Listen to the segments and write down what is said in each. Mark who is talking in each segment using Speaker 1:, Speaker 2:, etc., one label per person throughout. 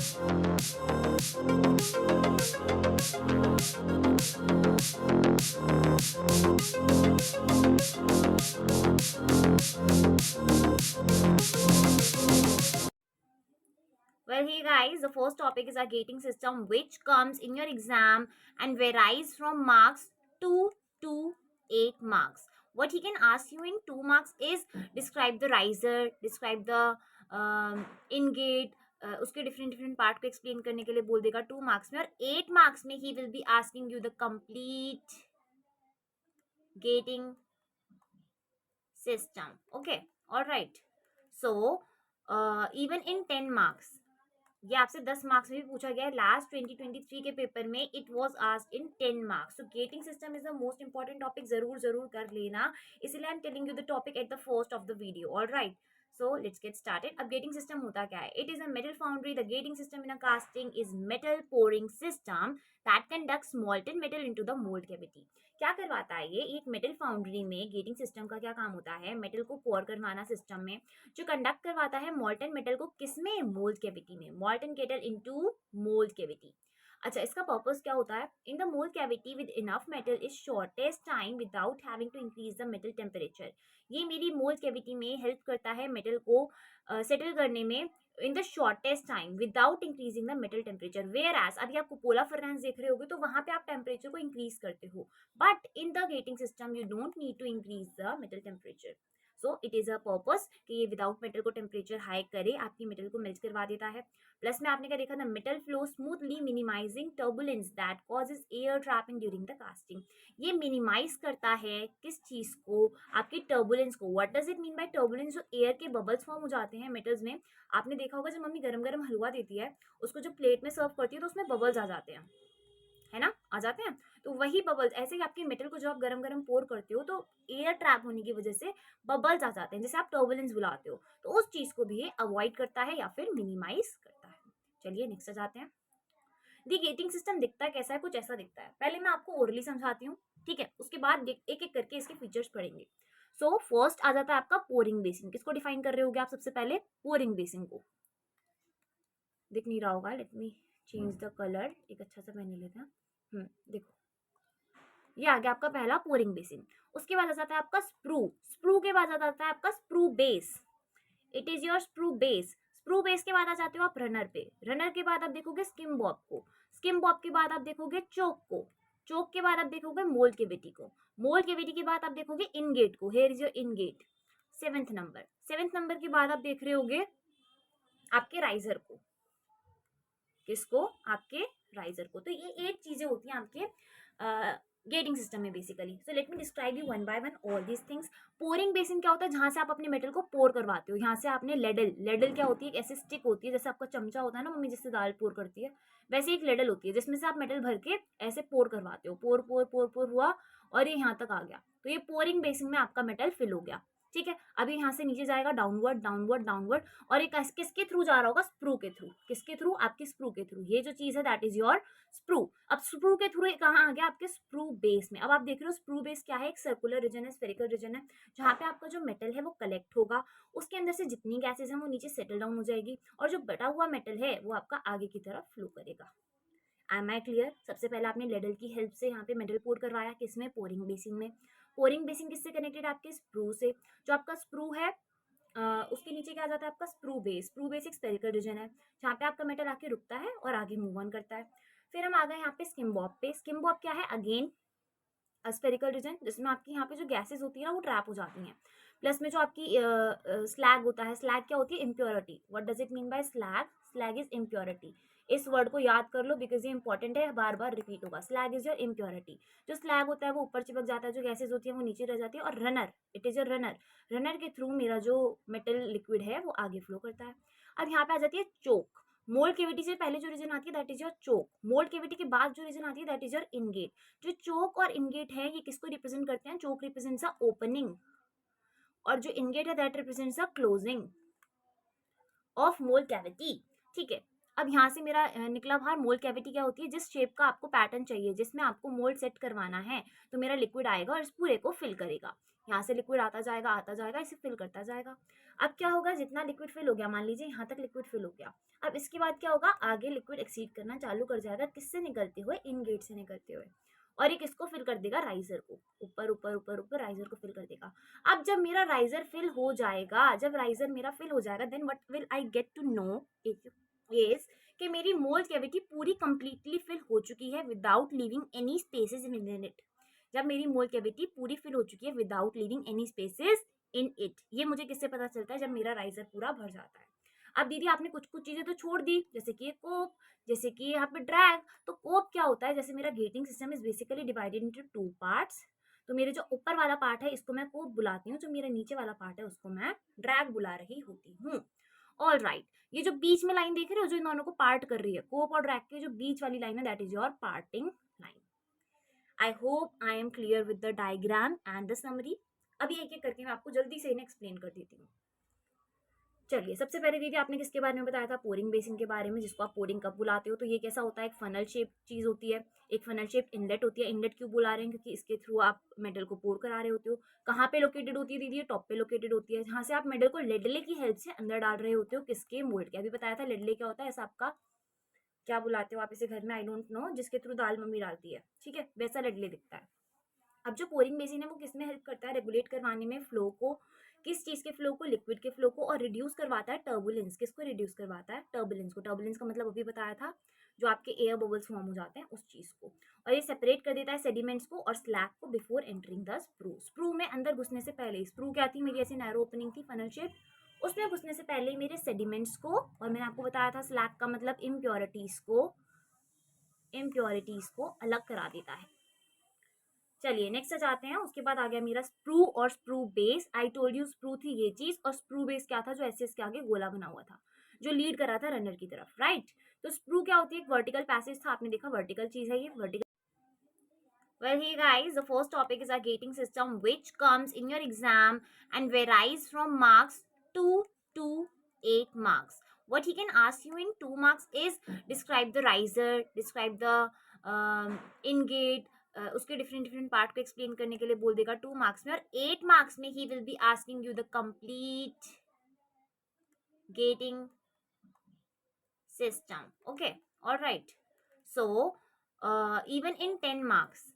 Speaker 1: Well, hey guys, the first topic is our gating system, which comes in your exam and varies from marks 2 to 8 marks. What he can ask you in 2 marks is describe the riser, describe the in gate, उसके different different part को explain करने के लिए बोल देगा 2 marks में, और 8 marks में he will be asking you the complete gating system. Okay, all right. So even in 10 marks, ये आपसे 10 मार्क्स में भी पूछा गया है, लास्ट 2023 के पेपर में it was asked in 10 marks. So getting system is the most important topic, जरूर जरूर कर लेना, इसलिए I am telling you the topic at the first of the video. Alright, so let's get started. अब getting system होता क्या है? It is a metal foundry. The gating system in a casting is metal pouring system that conducts molten metal into the mould cavity. क्या करवाता है ये? एक metal foundry में गेटिंग सिस्टम का क्या काम होता है? मेटल को पोर करवाना सिस्टम में, जो कंडक्ट करवाता है मॉल्टन मेटल को, किसमें? मोल्ड कैविटी में. Molten metal into mould cavity. अच्छा, इसका पर्पस क्या होता है? In the mould cavity with enough metal is shortest time without having to increase the metal temperature. ये मेरी मोल्ड कैविटी में हेल्प करता है मेटल को सेटल करने में in the shortest time without increasing the metal temperature. Whereas अभी आपको पोलर फर्नेस देख रहे होगे तो वहां पे आप टेम्परेचर को इंक्रीज करते हो, but in the gating system you don't need to increase the metal temperature. So it is a purpose कि ये विदाउट मेटल को टेम्परेचर हाई करे, आपकी मेटल को मेल्ट करवा देता है. प्लस में आपने क्या देखा? The metal flow smoothly minimising turbulence that causes air trapping during the casting. ये मिनिमाइज करता है किस चीज को? आपकी टर्बुलेंस को. What does it mean by turbulence? जो एयर के बबल्स फॉर्म हो जाते हैं मेटल्स में. आपने देखा होगा जब मम्मी गरम गरम हलवा देती है, उसको जब प्लेट में सर्व करती है तो उसमें बबल्स आ जाते हैं, है ना, आ जाते हैं. तो वही बबल्स, ऐसे ही आपके मेटल को जब आप गरम गरम पोर करते हो तो एयर ट्रैप होने की वजह से बबल्स आ जाते हैं, जैसे आप टर्बुलेंस बुलाते हो. तो उस चीज को भी ये अवॉइड करता है या फिर मिनिमाइज करता है. चलिए नेक्स्ट आ जाते हैं. दी गेटिंग सिस्टम दिखता है कैसा है? कुछ ऐसा दिखता है. पहले मैं आपको ओरली समझाती हूँ, ठीक है, उसके बाद एक एक करके इसके फीचर्स पढ़ेंगे. सो फर्स्ट आ जाता है आपका पोरिंग बेसिन. किसको डिफाइन कर रहे होगे आप सबसे पहले? पोरिंग बेसिन को. दिख नहीं रहा होगा, let me change the colour, एक अच्छा सा पहन लेते हैं. देखो, ये आ गया आपका पहला पोरिंग बेसिन. उसके बाद आ जाता है आपका स्प्रू. स्प्रू के बाद आ जाता है आपका sprue base. It is your sprue base. Sprue base के बाद आ जाते हो आप रनर पे. रनर के बाद आप देखोगे स्किम बॉब को. स्किम बॉब के बाद आप देखोगे चोक को. चोक के बाद आप देखोगे मोल्ड केविटी को. मोल्ड केविटी के बाद आप देखोगे इनगेट को. Here is your ingot. Seventh number. Seventh number के बाद आप देख रहे होगे आपके राइजर को. किसको? आपके राइजर को. तो ये 8 चीजें होती हैं आपके गेटिंग सिस्टम में basically. So let me describe you one by one all these things. Pouring basin क्या होता है? जहां से आप अपने मेटल को पोर करवाते हो. यहाँ से आपने लेडल. लेडल क्या होती है? एक ऐसी स्टिक होती है, जैसे आपका चमचा होता है ना मम्मी जिससे दाल पोर करती है, वैसे एक लेडल होती है जिसमें से आप मेटल भर के ऐसे पोर करवाते हो. पोर पोर पोर पोर हुआ और ये यहाँ तक आ गया, तो ये पोरिंग बेसिन में आपका मेटल फिल हो गया. ठीक है, अभी यहाँ से नीचे जाएगा डाउनवर्ड डाउनवर्ड डाउनवर्ड, और एक किसके थ्रू जा रहा होगा? स्प्रू के थ्रू. किसके थ्रू? आपके स्प्रू के थ्रू. ये जो चीज है दैट इज योर स्प्रू. अब स्प्रू के थ्रू कहाँ आ गया? आपके स्प्रू बेस में. अब आप देख रहे हो स्प्रू बेस क्या है? एक सर्कुलर रीजन है, स्फेरिकल रीजन है, जहाँ पे आपका जो मेटल है वो कलेक्ट होगा. उसके अंदर से जितनी गैसेज हैं वो नीचे सेटल डाउन हो जाएगी, और जो बटा हुआ मेटल है वो आपका आगे की तरफ फ्लो करेगा. Am I clear? सबसे पहले आपने लेडल की हेल्प से यहाँ पे मेटल पोर करवाया. किसमें? पोरिंग बेसिन में. पोरिंग बेसिन किससे कनेक्टेड? आपके स्प्रू से. जो आपका स्प्रू है उसके नीचे क्या आ जाता है? आपका स्प्रू बेस. स्प्रू बेस एक स्पेरिकल रीजन है जहाँ पे आपका मेटल आके रुकता है और आगे मूव ऑन करता है. फिर हम आ गए यहाँ पे स्किम बॉब पे. स्किम बॉब क्या है? अगेन स्पेरिकल रीजन, जिसमें आपकी यहाँ पे जो गैसेस होती है ना वो ट्रैप हो जाती हैं. प्लस में जो आपकी स्लैग होता है. स्लैग क्या होती है? Impurity. What does it mean bye slag? Slag is impurity. इस वर्ड को याद कर लो बिकॉज ये इंपॉर्टेंट है, बार बार रिपीट होगा. Slag is your impurity. जो स्लैग होता है वो ऊपर चिपक जाता है, जो गैसेज होती है वो नीचे रह जाती है. और runner, it is your runner. Runner के थ्रू मेरा जो मेटल लिक्विड है वो आगे फ्लो करता है. अब यहाँ पे आ जाती है चोक. मोल्ड केविटी से पहले जो रीजन आती है that is your choke. Mould cavity के बाद जो रीजन आती है दैट इज योर इनगेट. जो चोक और इनगेट है ये किसको रिप्रेजेंट करते हैं? चोक रिप्रेजेंट्स अ ओपनिंग, और जो इनगेट है that represents a closing of mould cavity. ठीक है, अब यहाँ से मेरा निकला बाहर. मोल्ड कैविटी क्या होती है? जिस शेप का आपको पैटर्न चाहिए, जिसमें आपको मोल्ड सेट करवाना है, तो मेरा लिक्विड आएगा और इस पूरे को फिल करेगा. यहाँ से लिक्विड आता जाएगा, इसे फिल करता जाएगा। अब क्या होगा, जितना लिक्विड फिल हो गया, मान लीजिए यहाँ तक लिक्विड फिल हो गया, अब इसके बाद क्या होगा, आगे लिक्विड एक्सीड करना चालू कर जाएगा, किससे निकलते हुए, इन गेट से निकलते हुए, और एक इसको फिल कर देगा राइजर को, ऊपर ऊपर ऊपर ऊपर राइजर को फिल कर देगा। अब जब मेरा राइजर फिल हो जाएगा, जब राइजर मेरा फिल हो जाएगा, then what will I get to know is कि मेरी मोल्ड कैविटी पूरी कंप्लीटली फिल हो चुकी है without leaving any spaces in it. जब मेरी मोल्ड कैविटी पूरी फिल हो चुकी है without leaving any spaces in it, ये मुझे किससे पता चलता है, जब मेरा राइजर पूरा भर जाता है। अब दीदी आपने कुछ कुछ चीजें तो छोड़ दी, जैसे कि कोप, जैसे कि यहाँ पे ड्रैग। तो कोप क्या होता है, जैसे मेरा getting system is basically divided into 2 parts. तो मेरे जो ऊपर वाला पार्ट है इसको मैं कोप बुलाती हूँ, जो मेरा नीचे वाला पार्ट है उसको मैं ड्रैग बुला रही होती हूँ। ऑल राइट, ये जो बीच में लाइन देख रहे हो, जो इन दोनों को पार्ट कर रही है, कोप और ड्रैग की जो बीच वाली लाइन है, that is your parting line. I hope I am clear with the diagram and the summary. अभी एक एक करके मैं आपको जल्दी से इन्हें एक्सप्लेन कर देती हूँ। चलिए, सबसे पहले दीदी आपने किसके बारे में बताया था, पोरिंग बेसिन के बारे में, जिसको आप पोरिंग कप बुलाते हो। तो ये कैसा होता है, एक फनल शेप चीज होती है, एक फनल शेप इनलेट होती है। इनलेट क्यों बुला रहे हैं, क्योंकि इसके थ्रू आप मेटल को पोर करा रहे होते हो। कहाँ पे लोकेटेड होती है दीदी, टॉप पे लोकेटेड होती है, जहाँ से आप मेटल को लेडले की हेल्प से अंदर डाल रहे होते हो, किसके, मोल्ड के। अभी बताया था लेडले क्या होता है, ऐसा आपका क्या बुलाते हो आप इसे घर में, आई डोंट नो, जिसके थ्रू दाल मम्मी डालती है, ठीक है, वैसा लेडले दिखता है। अब जो पोरिंग बेसिन है वो किसमें हेल्प करता है, रेगुलेट करवाने में फ्लो को, किस चीज के फ्लो को, लिक्विड के फ्लो को, और रिड्यूस करवाता है टर्बुलेंस। किसको रिड्यूस करवाता है, टर्बुलेंस को। टर्बुलेंस का मतलब अभी बताया था, जो आपके एयर बबल्स फॉर्म हो जाते हैं उस चीज को। और ये सेपरेट कर देता है सेडिमेंट्स को और स्लैग को before entering the sprue. Sprue में अंदर घुसने से पहले, स्प्रू क्या थी, मेरी ऐसी नैरो ओपनिंग थी फनल शेप, उसमें घुसने से पहले मेरे सेडिमेंट्स को, और मैंने आपको बताया था स्लैग का मतलब इम्प्योरिटीज को अलग करा देता है। चलिए नेक्स्ट जाते हैं। उसके बाद आ गया मेरा स्प्रू और sprue base. I told you sprue थी ये चीज, और स्प्रू बेस क्या था, जो ऐसे इसके आगे गोला बना हुआ था, जो लीड कर रहा था रनर की तरफ, राइट। तो स्प्रू क्या होती है, एक वर्टिकल पैसेज था, आपने देखा वर्टिकल चीज है ये, vertical. Well, hey guys, the first topic is our gating system, which comes in your exam and varies from marks 2 to 8 marks. What he can ask you in 2 marks is describe the riser, describe the in-gate, उसके different different part को explain करने के लिए बोल देगा 2 marks में, और 8 marks में he will be asking you the complete getting system. Okay, all right. So, even in 10 marks,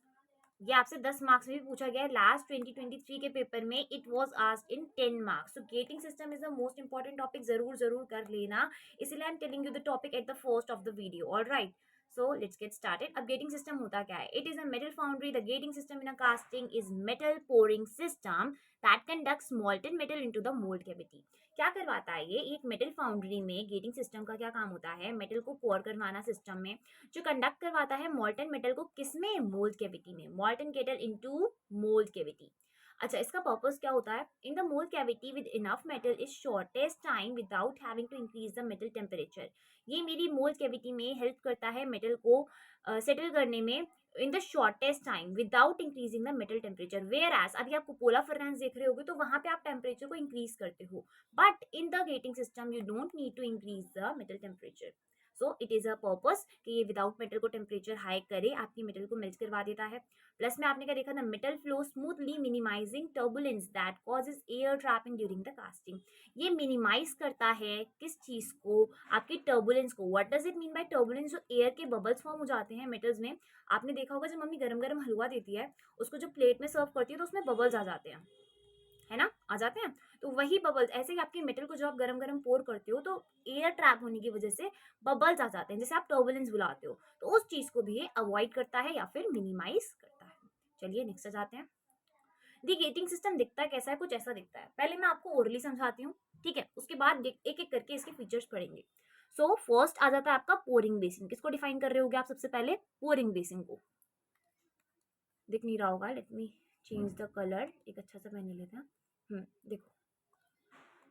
Speaker 1: ये आपसे 10 मार्क्स में भी पूछा गया है। लास्ट 2023 के पेपर में it was asked in 10 marks. So getting system is the most important topic, जरूर जरूर कर लेना, इसलिए I am telling you the topic at the first of the video. Alright, so let's get started. अब getting system होता क्या है, it is a metal foundry. The gating system in a casting is metal pouring system that conducts मॉल्टन metal into the mould cavity. क्या करवाता है ये, एक metal foundry में गेटिंग सिस्टम का क्या काम होता है, मेटल को पोर करवाना सिस्टम में, जो कंडक्ट करवाता है मॉल्टन मेटल को, किसमें, मोल्ड कैविटी में, molten metal into mould cavity. अच्छा, इसका पर्पस क्या होता है, in the mould cavity with enough metal is shortest time without having to increase the metal temperature. ये मेरी मोल्ड कैविटी में हेल्प करता है मेटल को सेटल करने में in the shortest time without increasing the metal temperature. Whereas अभी आपको पोलर फर्नेस देख रहे होगे तो वहां पे आप टेम्परेचर को इंक्रीज करते हो, but in the gating system you don't need to increase the metal temperature. So it is a purpose कि ये विदाउट मेटल को टेम्परेचर हाई करे, आपकी मेटल को मेल्ट करवा देता है। प्लस में आपने क्या देखा, the metal flow smoothly minimising turbulence that causes air trapping during the casting. ये मिनिमाइज करता है किस चीज को, आपकी टर्बुलेंस को। What does it mean by turbulence, जो एयर के बबल्स फॉर्म हो जाते हैं मेटल्स में। आपने देखा होगा जब मम्मी गरम गरम हलवा देती है, उसको जो प्लेट में सर्व करती है तो उसमें बबल्स आ जाते हैं, है ना, आ जाते हैं। तो वही बबल्स, ऐसे ही आपकी मेटल को जब आप गरम गरम पोर करते हो तो एयर ट्रैप होने की वजह से बबल्स आ जाते हैं, जैसे आप टर्बुलेंस बुलाते हो। तो उस चीज को भी ये अवॉइड करता है या फिर मिनिमाइज करता है। चलिए नेक्स्ट जाते हैं। दी गेटिंग सिस्टम दिखता कैसा है, कुछ ऐसा दिखता है। पहले मैं आपको ओरली समझाती हूँ, ठीक है, उसके बाद एक एक करके इसके फीचर्स पढ़ेंगे। सो फर्स्ट आ जाता है आपका पोरिंग बेसिन। किसको डिफाइन कर रहे होगे आप सबसे पहले, पोरिंग बेसिन को। दिख नहीं रहा होगा, let me change the colour, एक अच्छा सा पहन लेते हैं। देखो,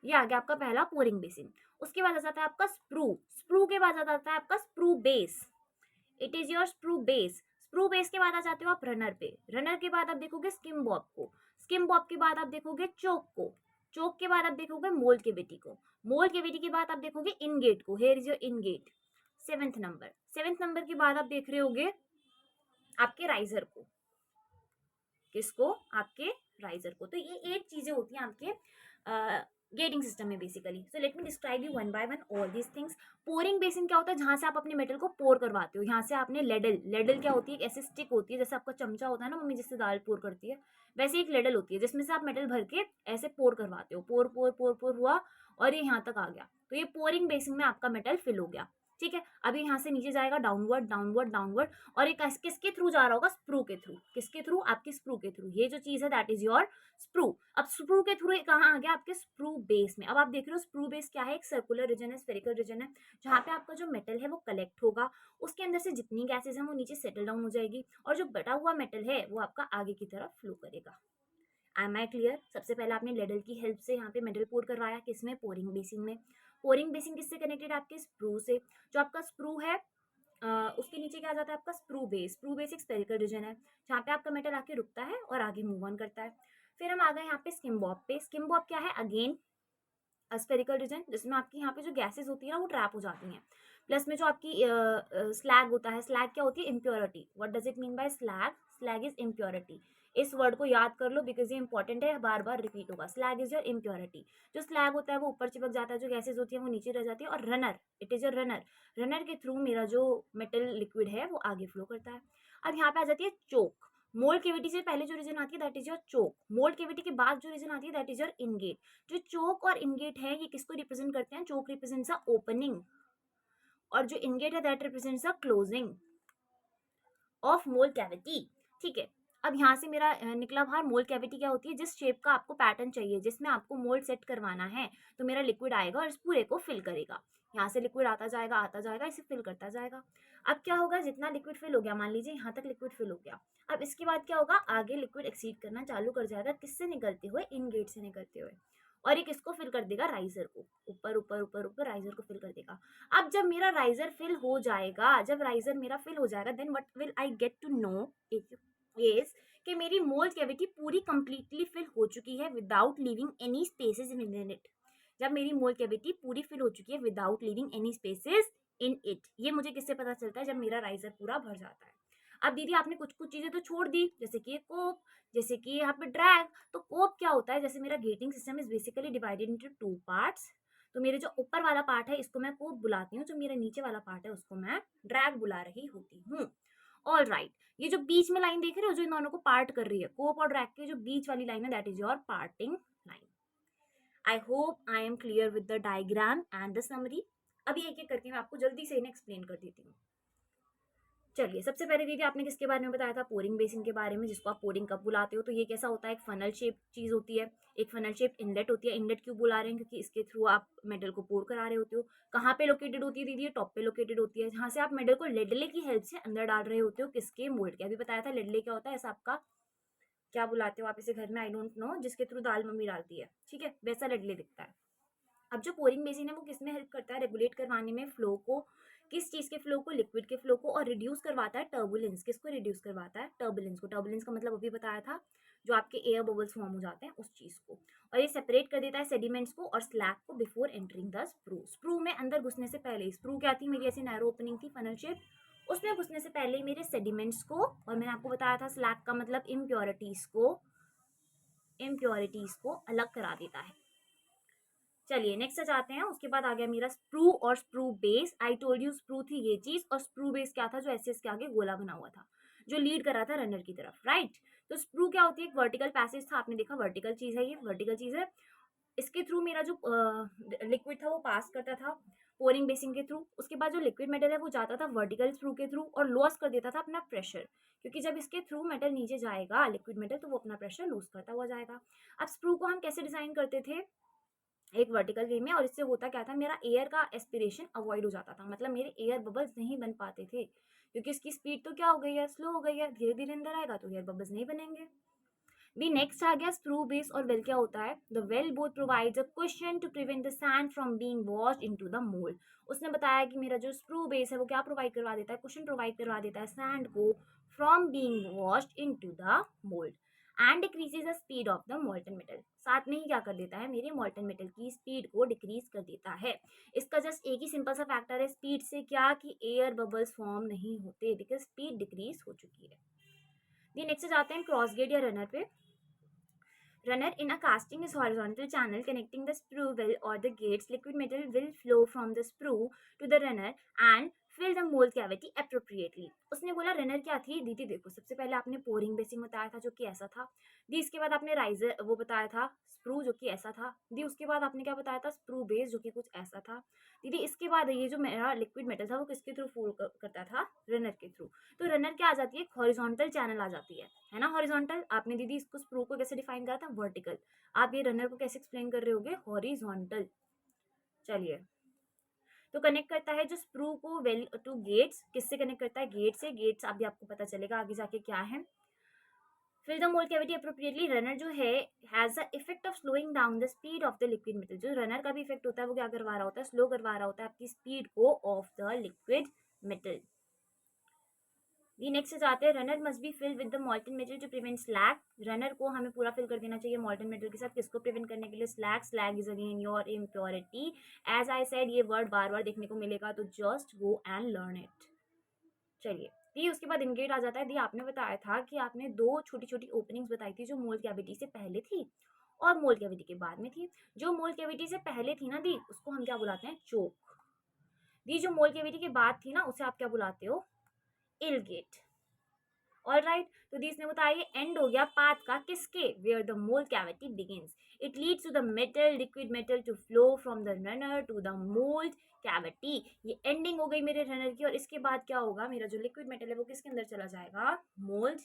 Speaker 1: ये आ गया आपका पहला पोरिंग बेसिन। उसके बाद आ जाता है आपका स्प्रू। स्प्रू के बाद आ जाता है आपका sprue base. It is your sprue base. Sprue base के बाद आ जाते हो आप रनर पे। रनर के बाद आप देखोगे स्किम बॉब को। स्किम बॉब के बाद आप देखोगे चोक को। चोक के बाद आप देखोगे मोल्ड कैविटी को। मोल्ड कैविटी के बाद आप देखोगे इन गेट को। Here is your ingate, 7th number. 7th number के बाद आप देख रहे होगे आपके राइजर को। किसको, आपके राइजर को। तो ये 8 चीजें होती हैं आपके गेटिंग सिस्टम में basically. So let me describe you one by one all these things. Pouring basin क्या होता है, जहां से आप अपने मेटल को पोर करवाते हो। यहाँ से आपने लेडल, लेडल क्या होती है, एक ऐसी स्टिक होती है जैसे आपका चमचा होता है ना मम्मी जिससे दाल पोर करती है, वैसे एक लेडल होती है जिसमें से आप मेटल भर के ऐसे पोर करवाते हो। पोर पोर पोर पोर हुआ और ये यहाँ तक आ गया, तो ये पोरिंग बेसिन में आपका मेटल फिल हो गया। ठीक है, अभी यहाँ से नीचे जाएगा डाउनवर्ड डाउनवर्ड डाउनवर्ड, और एक किसके थ्रू जा रहा होगा, स्प्रू के थ्रू। किसके थ्रू, आपके स्प्रू के थ्रू। ये जो चीज है दैट इज योर स्प्रू। अब स्प्रू के थ्रू कहाँ आ गया, आपके स्प्रू बेस में। अब आप देख रहे हो स्प्रू बेस क्या है, एक सर्कुलर रीजन है, स्फेरिकल रीजन है, जहाँ पे आपका जो मेटल है वो कलेक्ट होगा। उसके अंदर से जितनी गैसेज हैं वो नीचे सेटल डाउन हो जाएगी, और जो बटा हुआ मेटल है वो आपका आगे की तरफ फ्लो करेगा। Am I clear? सबसे पहले आपने लेडल की हेल्प से यहाँ पे मेटल पोर करवाया, किसमें, पोरिंग बेसिन में। पोरिंग बेसिन किससे कनेक्टेड है, आपके स्प्रू से। जो आपका स्प्रू है उसके नीचे क्या आ जाता है, आपका स्प्रू बेस। स्प्रू बेस एक स्पेरिकल रीजन है जहाँ पे आपका मेटल आके रुकता है और आगे मूव ऑन करता है। फिर हम आ गए यहाँ पे स्किम बॉब पे। स्किम बॉब क्या है, अगेन स्पेरिकल रीजन, जिसमें आपकी यहाँ पे जो गैसेस होती है ना वो ट्रैप हो जाती हैं। प्लस में जो आपकी स्लैग होता है, स्लैग क्या होती है, impurity. What does it mean bye slag? Slag is impurity. इस वर्ड को याद कर लो बिकॉज ये इंपॉर्टेंट है, बार बार रिपीट होगा। Slag is your impurity. जो स्लैग होता है वो ऊपर चिपक जाता है, जो गैसेज होती है वो नीचे रह जाती है। और runner, it is your runner. Runner के थ्रू मेरा जो मेटल लिक्विड है वो आगे फ्लो करता है। अब यहाँ पे आ जाती है चोक। मोल्ड केविटी से पहले जो रीजन आती है that is your choke. Mould cavity के बाद जो रीजन आती है दैट इज योर इनगेट। जो चोक और इनगेट है ये किसको रिप्रेजेंट करते हैं, चोक रिप्रेजेंट्स अ ओपनिंग, और जो इनगेट है that represents a closing of mould cavity. ठीक है, अब यहाँ से मेरा निकला बाहर। मोल्ड कैविटी क्या होती है, जिस शेप का आपको पैटर्न चाहिए, जिसमें आपको मोल्ड सेट करवाना है, तो मेरा लिक्विड आएगा और इस पूरे को फिल करेगा। यहाँ से लिक्विड आता जाएगा, इसे फिल करता जाएगा। अब क्या होगा, जितना लिक्विड फिल हो गया, मान लीजिए यहाँ तक लिक्विड फिल हो गया, अब इसके बाद क्या होगा, आगे लिक्विड एक्सीड करना चालू कर जाएगा, किससे निकलते हुए, इन गेट से निकलते हुए, और एक इसको फिल कर देगा, राइजर को। ऊपर ऊपर ऊपर ऊपर राइजर को फिल कर देगा। अब जब मेरा राइजर फिल हो जाएगा, जब राइजर मेरा फिल हो जाएगा, then what will I get to know is कि मेरी मोल्ड कैविटी पूरी कंप्लीटली फिल हो चुकी है without leaving any spaces in it. जब मेरी मोल्ड कैविटी पूरी फिल हो चुकी है without leaving any spaces in it, ये मुझे किससे पता चलता है, जब मेरा राइजर पूरा भर जाता है। अब दीदी आपने कुछ कुछ चीजें तो छोड़ दी, जैसे कि कोप, जैसे कि यहाँ पे ड्रैग। तो कोप क्या होता है, जैसे मेरा getting system is basically divided into 2 parts. तो मेरे जो ऊपर वाला पार्ट है इसको मैं कोप बुलाती हूँ, जो मेरा नीचे वाला पार्ट है उसको मैं ड्रैग बुला रही होती हूँ। ऑल राइट, ये जो बीच में लाइन देख रहे हो जो इन दोनों को पार्ट कर रही है, कोप और ड्रैग के जो बीच वाली लाइन है that is your parting line. I hope I am clear with the diagram and the summary. अभी एक एक करके मैं आपको जल्दी से इन्हें एक्सप्लेन कर देती हूँ। चलिए, सबसे पहले दीदी आपने किसके बारे में बताया था, पोरिंग बेसिन के बारे में, जिसको आप पोरिंग कप बुलाते हो। तो ये कैसा होता है, एक फनल शेप चीज होती है, एक फनल शेप इनलेट होती है। इनलेट क्यों बुला रहे हैं, क्योंकि इसके थ्रू आप मेटल को पोर करा रहे होते हो। कहाँ पे लोकेटेड होती है दीदी, टॉप पे लोकेटेड होती है, जहाँ से आप मेटल को लेडले की हेल्प से अंदर डाल रहे होते हो, किसके, मोल्ड के। अभी बताया था लेडले क्या होता है, ऐसा आपका क्या बुलाते हो आप इसे घर में, आई डोंट नो, जिसके थ्रू दाल मम्मी डालती है, ठीक है, वैसा लेडले दिखता है। अब जो पोरिंग बेसिन है वो किसमें हेल्प करता है, रेगुलेट करवाने में फ्लो को, किस चीज के फ्लो को, लिक्विड के फ्लो को, और रिड्यूस करवाता है टर्बुलेंस। किसको रिड्यूस करवाता है, टर्बुलेंस को। टर्बुलेंस का मतलब अभी बताया था, जो आपके एयर बबल्स फॉर्म हो जाते हैं उस चीज को। और ये सेपरेट कर देता है सेडिमेंट्स को और स्लैग को before entering the sprue. Sprue में अंदर घुसने से पहले, स्प्रू क्या थी, मेरी ऐसी नैरो ओपनिंग थी, फनल शेप, उसमें घुसने से पहले मेरे सेडिमेंट्स को, और मैंने आपको बताया था स्लैग का मतलब इम्प्योरिटीज को अलग करा देता है। चलिए नेक्स्ट जाते हैं। उसके बाद आ गया मेरा स्प्रू और sprue base. I told you sprue थी ये चीज, और स्प्रू बेस क्या था, जो एस के आगे गोला बना हुआ था, जो लीड कर रहा था रनर की तरफ, राइट। तो स्प्रू क्या होती है, एक वर्टिकल पैसेज था, आपने देखा वर्टिकल चीज है, ये वर्टिकल चीज है। इसके थ्रू मेरा जो लिक्विड था वो पास करता था पोरिंग बेसिन के थ्रू। उसके बाद जो लिक्विड मेटल है वो जाता था वर्टिकल स्प्रू के थ्रू और लॉस कर देता था अपना प्रेशर, क्योंकि जब इसके थ्रू मेटल नीचे जाएगा लिक्विड मेटल, तो वो अपना प्रेशर लूज करता हुआ जाएगा। अब स्प्रू को हम कैसे डिजाइन करते थे, एक वर्टिकल वे में, और इससे होता क्या था, मेरा एयर का एस्पिरेशन अवॉइड हो जाता था, मतलब मेरे एयर बबल्स नहीं बन पाते थे, क्योंकि इसकी स्पीड तो क्या हो गई है, स्लो हो गई है, धीरे धीरे अंदर आएगा तो एयर बबल्स नहीं बनेंगे। भी नेक्स्ट आ गया स्प्रू बेस और वेल। क्या होता है, the well both provides a cushion to prevent the sand from being washed into the mould. उसने बताया कि मेरा जो स्प्रू बेस है वो क्या प्रोवाइड करवा देता है, क्वेश्चन प्रोवाइड करवा देता है सैंड को from being washed into the mould and decreases the speed of the molten metal. साथ में ही क्या कर देता है, मेरे मोल्टन मेटल की स्पीड को डिक्रीज कर देता है। इसका जस्ट एक ही सिंपल सा फैक्टर है स्पीड से, क्या कि एयर बबल्स फॉर्म नहीं होते, बिकॉज स्पीड डिक्रीज हो चुकी है। नेक्स्ट जाते हैं क्रॉस गेट या रनर पे। Runner in a casting is horizontal channel connecting the sprue well or the gates. Liquid metal will flow from the sprue to the runner and fill the mold cavity appropriately. उसने बोला runner क्या थी दीदी, देखो सबसे पहले आपने pouring basin बताया था जो कि ऐसा था दी, इसके बाद आपने राइजर वो बताया था स्प्रू जो कि ऐसा था दी, उसके बाद आपने क्या बताया था स्प्रू बेस जो कि कुछ ऐसा था दीदी, इसके बाद ये जो मेरा लिक्विड मेटल था वो किसके थ्रू फ्लो करता था, रनर के थ्रू। तो रनर क्या आ जाती है, हॉरिजॉन्टल चैनल आ जाती है ना। हॉरिजॉन्टल आपने दीदी इसको स्प्रू को कैसे डिफाइन करा था, वर्टिकल। आप ये रनर को कैसे एक्सप्लेन कर रहे होगे, हॉरिजॉन्टल। चलिए, तो कनेक्ट करता है जो स्प्रू को वेल टू गेट्स, किससे कनेक्ट करता है, गेट से। गेट्स अभी आपको पता चलेगा आगे जाके क्या है। Fill the mould cavity appropriately, runner जो है has the effect of slowing down the speed of the liquid metal. जो रनर का भी इफेक्ट होता है वो क्या करवा रहा होता है, स्लो करवा रहा होता है आपकी स्पीड को off the liquid metal. The next जाते हैं, runner must be fill with the molten metal to prevent slag. Runner को हमें पूरा फिल कर देना चाहिए मॉल्टन मेटल के साथ, किसको प्रिवेंट करने के लिए, slag. Slag is again your impurity. As I said ये वर्ड बार बार देखने को मिलेगा, तो just go and learn it. चलिए दी, उसके बाद इनगेट आ जाता है। दी आपने बताया था कि आपने दो छोटी छोटी ओपनिंग्स बताई थी जो मोल्ड कैविटी से पहले थी और मोल्ड कैविटी के बाद में थी। जो मोल्ड कैविटी से पहले थी ना दी, उसको हम क्या बुलाते हैं, चोक। दी जो मोल्ड कैविटी के बाद थी ना, उसे आप क्या बुलाते हो, इलगेट। ऑल राइट, तो दी इसने बताया ये एंड हो गया पाथ का, किसके, where the mould cavity begins. It leads to the metal, liquid metal to flow from the runner to the mould cavity. ये एंडिंग हो गई मेरे रनर की, और इसके बाद क्या होगा, मेरा जो लिक्विड मेटल है वो किसके अंदर चला जाएगा, मोल्ड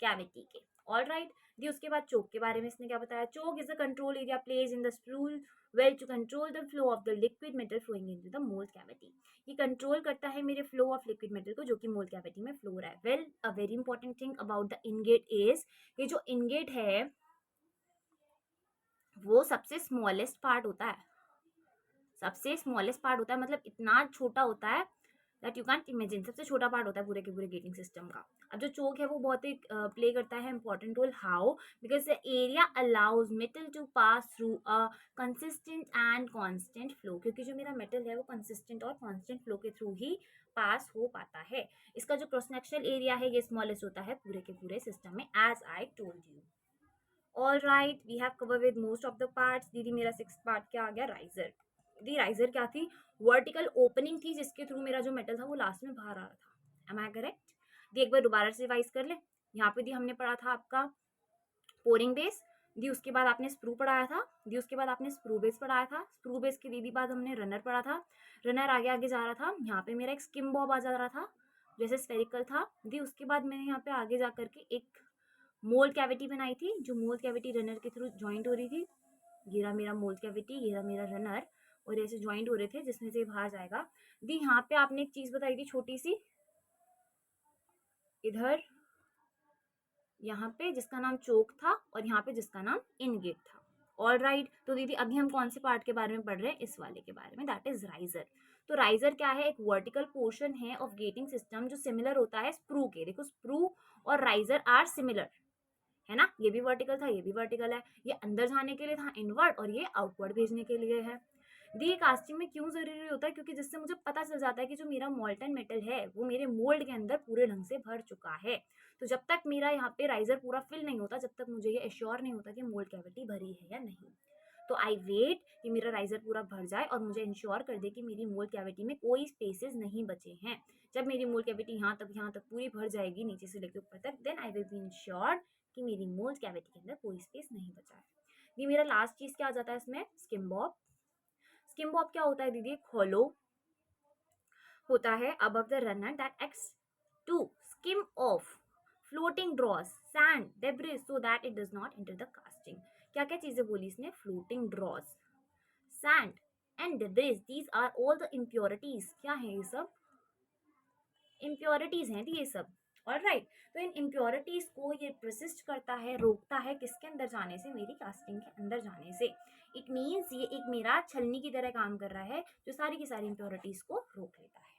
Speaker 1: कैविटी के। ऑल राइट दी, उसके बाद चोक के बारे में इसने क्या बताया, choke is the control area place in the sprue well to control the flow of the liquid metal flowing into the mould cavity. ये कंट्रोल करता है मेरे फ्लो ऑफ लिक्विड मेटल को जो कि मोल्ड कैविटी में फ्लो हो रहा है। Well, a very important thing about the ingot is, ये जो इनगेट है वो सबसे स्मॉलेस्ट पार्ट होता है, सबसे स्मॉलेस्ट पार्ट होता है, मतलब इतना छोटा होता है दैट यू कैंट इमेजिन, सबसे छोटा पार्ट होता है पूरे के पूरे गेटिंग सिस्टम का। अब जो चोक है वो बहुत ही प्ले करता है important role, how, because the area allows metal to pass through a consistent and constant flow, क्योंकि जो मेरा मेटल है वो कंसिस्टेंट और कांस्टेंट फ्लो के थ्रू ही पास हो पाता है। इसका जो क्रॉस सेक्शनल एरिया है ये स्मॉलेस्ट होता है पूरे के पूरे सिस्टम में, as I told you. All right, we have cover with most of the parts. दीदी मेरा 6th पार्ट क्या आ गया, राइजर। दी राइजर क्या थी, वर्टिकल ओपनिंग थी जिसके थ्रू मेरा जो मेटल था वो लास्ट में बाहर आ रहा था। M I correct. दी एक बार दोबारा से रिवाइज कर ले। यहाँ पे दी हमने पढ़ा था आपका पोरिंग बेस, दी उसके बाद आपने स्प्रू पढ़ाया था, दी उसके बाद आपने स्प्रू बेस पढ़ाया था, स्प्रू बेस के दीदी बाद हमने रनर पढ़ा था, रनर आगे आगे जा रहा था, यहाँ पे मेरा एक स्किम बॉब आ जा रहा था जैसे स्फेरिकल था। दी उसके बाद मैंने यहाँ पे आगे जा करके एक मोल्ड कैविटी बनाई थी, जो मोल्ड कैविटी रनर के थ्रू ज्वाइंट हो रही थी। ये रहा मेरा मोल्ड कैविटी, ये रहा मेरा रनर, और ऐसे ज्वाइंट हो रहे थे जिसमें से बाहर जाएगा। दी यहाँ पे आपने एक चीज बताई थी छोटी सी, इधर यहाँ पे जिसका नाम चोक था और यहाँ पे जिसका नाम इनगेट था। ऑल राइट, तो दीदी अभी हम कौन से पार्ट के बारे में पढ़ रहे हैं, इस वाले के बारे में, दैट इज राइजर। तो राइजर क्या है, एक वर्टिकल पोर्शन है ऑफ गेटिंग सिस्टम जो सिमिलर होता है स्प्रू के। देखो स्प्रू और राइजर आर सिमिलर, है ना, ये भी वर्टिकल था, ये भी वर्टिकल है, ये अंदर जाने के लिए था इनवर्ड और ये आउटवर्ड भेजने के लिए है। दी कास्टिंग में क्यों जरूरी होता है, क्योंकि जिससे मुझे पता चल जाता है कि जो मेरा मोल्टन मेटल है वो मेरे मोल्ड के अंदर पूरे ढंग से भर चुका है। तो जब तक मेरा यहाँ पे राइजर पूरा फिल नहीं होता, जब तक मुझे ये एश्योर नहीं होता कि मोल्ड कैविटी भरी है या नहीं। तो आई वेट कि मेरा राइजर पूरा भर जाए और मुझे इंश्योर कर दे कि मेरी मोल्ड कैविटी में कोई स्पेसेस नहीं बचे हैं। जब मेरी मोल्ड कैविटी यहाँ तक पूरी भर जाएगी नीचे से लेकर ऊपर तक, then I will be insured कि मेरी मोल्ड कैविटी के अंदर कोई स्पेस नहीं बचा है। ये मेरा लास्ट चीज क्या आ जाता है इसमें, स्किम बॉब। स्किम बॉब क्या होता है दीदी, एक हॉलो होता है above the runner that acts to skim off floating dross, sand, debris so that it does not enter the casting। क्या क्या चीजें बोली इसने, floating dross, sand and debris, these are all the impurities। क्या है ये सब, impurities हैं ये सब। ऑल राइट, तो इन इम्प्योरिटीज को ये प्रसिस्ट करता है, रोकता है किसके अंदर जाने से, मेरी कास्टिंग के अंदर जाने से। इट मीन्स ये एक मेरा छलनी की तरह काम कर रहा है जो सारी की सारी इम्प्योरिटीज को रोक लेता है।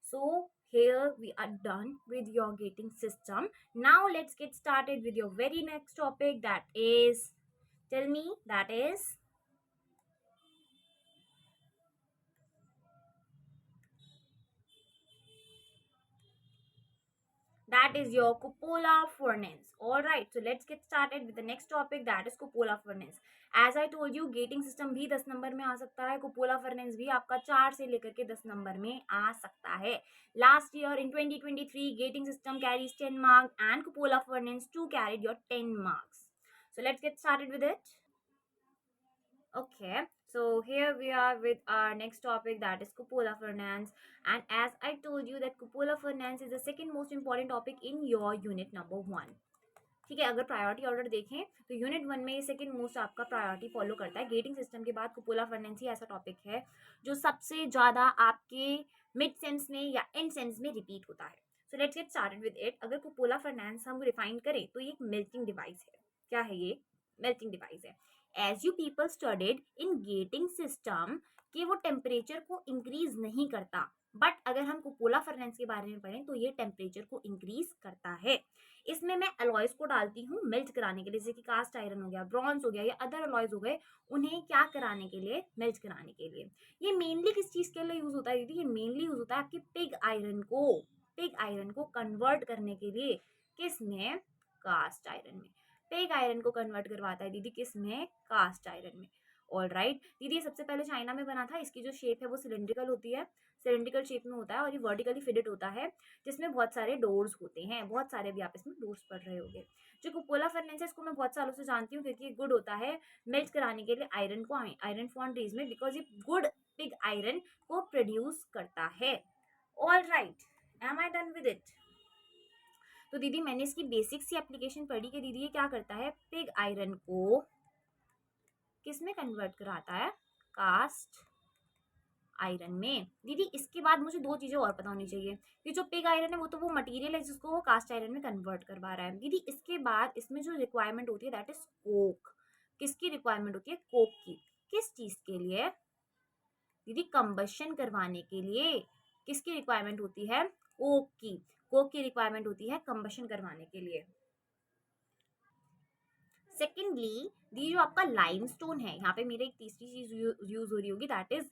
Speaker 1: So here we are done with your gating system. Now let's get started with your very next topic, that is, tell me, that is, that is your cupola furnace. All right, so let's get started with the next topic, that is cupola furnace. As I told you, gating system भी 10 number में आ सकता है, cupola furnace भी आपका 4 से लेकर के 10 number में आ सकता है. Last year in 2023, gating system carries 10 marks and cupola furnace 2 carried your 10 marks. So let's get started with it. Okay, so here we are with our next topic, that is cupola furnace. And as I told you that cupola furnace is the second most important topic in your unit number 1. ठीक है, अगर priority order देखें तो unit 1 में ये second most आपका priority follow करता है. गेटिंग सिस्टम के बाद कुपोला फर्नेंस ही ऐसा टॉपिक है जो सबसे ज़्यादा आपके मिड सेंस में या एंड सेंस में रिपीट होता है. सो let's get started with it. अगर कुपोला फर्नेंस हम रिफाइन करें तो ये एक मेल्टिंग डिवाइस है. क्या है ये? मेल्टिंग डिवाइस है. As you people studied in gating system कि वो टेम्परेचर को इंक्रीज नहीं करता, बट अगर हम कुपोला फर्नेंस के बारे में पढ़ें तो ये टेम्परेचर को इंक्रीज करता है. इसमें मैं अलॉयज को डालती हूँ मेल्ट कराने के लिए, जैसे कि कास्ट आयरन हो गया, ब्रॉन्ज हो गया या अदर अलॉयज हो गए, उन्हें क्या कराने के लिए? मेल्ट कराने के लिए. ये मेनली किस चीज़ के लिए यूज होता है दीदी? ये मेनली यूज होता है आपकी पिग आयरन को कन्वर्ट करने के लिए. किस में? कास्ट आयरन में. पिग आयरन को कन्वर्ट करवाता है दीदी किस में? कास्ट आयरन में. ऑल राइट दीदी, सबसे पहले चाइना में बना था. इसकी जो शेप है वो सिलेंड्रिकल होती है, सिलेंड्रिकल शेप में होता है और ये वर्टिकली फिटेड होता है, जिसमें बहुत सारे डोर्स होते हैं. बहुत सारे भी आप इसमें डोर्स पढ़ रहे होंगे. जो कुपोला फर्नेस है इसको मैं बहुत सालों से जानती हूँ क्योंकि ये गुड होता है मेल्ट कराने के लिए आयरन को, आयरन क्वांटिटीज में, बिकॉज ये गुड पिग आयरन को प्रोड्यूस करता है. All right, am I done with it? तो दीदी मैंने इसकी बेसिक सी एप्लीकेशन पढ़ी कि दीदी ये क्या करता है? पिग आयरन को किस में कन्वर्ट कराता है? कास्ट आयरन में. दीदी इसके बाद मुझे दो चीज़ें और पता होनी चाहिए कि जो पिग आयरन है वो तो वो मटेरियल है जिसको वो कास्ट आयरन में कन्वर्ट करवा रहा है. दीदी इसके बाद इसमें जो रिक्वायरमेंट होती है दैट इज कोक. किसकी रिक्वायरमेंट होती है? कोक की. किस चीज़ के लिए? दीदी कंबशन करवाने के लिए. किसकी रिक्वायरमेंट होती है? कोक की. कोक की रिक्वायरमेंट होती है कंबशन करवाने के लिए. सेकेंडली दी जो आपका लाइमस्टोन है, यहाँ पे मेरे एक तीसरी चीज यूज हो रही होगी दैट इज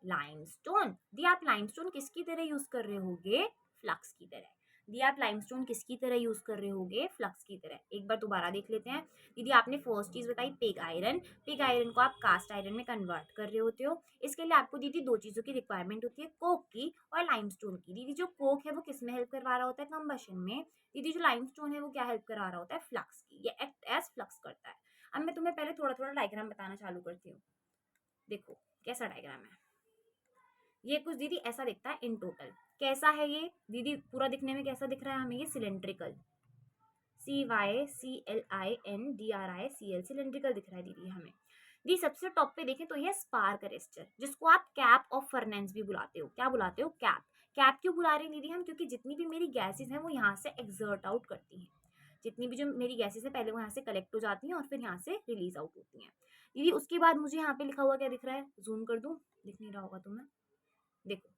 Speaker 1: लाइमस्टोन. दी आप लाइमस्टोन किसकी तरह यूज कर रहे होगे? फ्लक्स की तरह. दी आप लाइमस्टोन किसकी तरह यूज कर रहे होगे? फ्लक्स की तरह. एक बार दोबारा देख लेते हैं. दीदी आपने फर्स्ट चीज बताई पिग आयरन. पिग आयरन को आप कास्ट आयरन में कन्वर्ट कर रहे होते हो. इसके लिए आपको दीदी दो चीजों की रिक्वायरमेंट होती है, कोक की और लाइमस्टोन की. दीदी जो कोक है वो किस में हेल्प करवा रहा होता है? कंबशन में. दीदी जो लाइमस्टोन है वो क्या हेल्प करा रहा होता है? फ्लक्स की. ये एक्ट एज फ्लक्स करता है. अब मैं तुम्हें पहले थोड़ा थोड़ा डायग्राम बताना चालू करती हूँ. देखो कैसा डायग्राम है. ये कुछ दीदी ऐसा दिखता है इन टोटल. कैसा है ये दीदी? पूरा दिखने में कैसा दिख रहा है हमें? ये सिलेंड्रिकल. CYCLINDRICL सिलेंड्रिकल दिख रहा है दीदी हमें. दी सबसे टॉप पे देखें तो ये स्पार्क अरेस्टर, जिसको आप कैप ऑफ फर्नेंस भी बुलाते हो. क्या बुलाते हो? कैप. कैप क्यों बुला रहे हैं दीदी हम? क्योंकि जितनी भी मेरी गैसेस हैं वो यहाँ से एक्सर्ट आउट करती हैं. जितनी भी जो मेरी गैसेस हैं पहले वो यहाँ से कलेक्ट हो जाती हैं और फिर यहाँ से रिलीज आउट होती हैं. दीदी उसके बाद मुझे यहाँ पे लिखा हुआ क्या दिख रहा है? जूम कर दूँ? दिख नहीं रहा होगा तुम्हें. देखो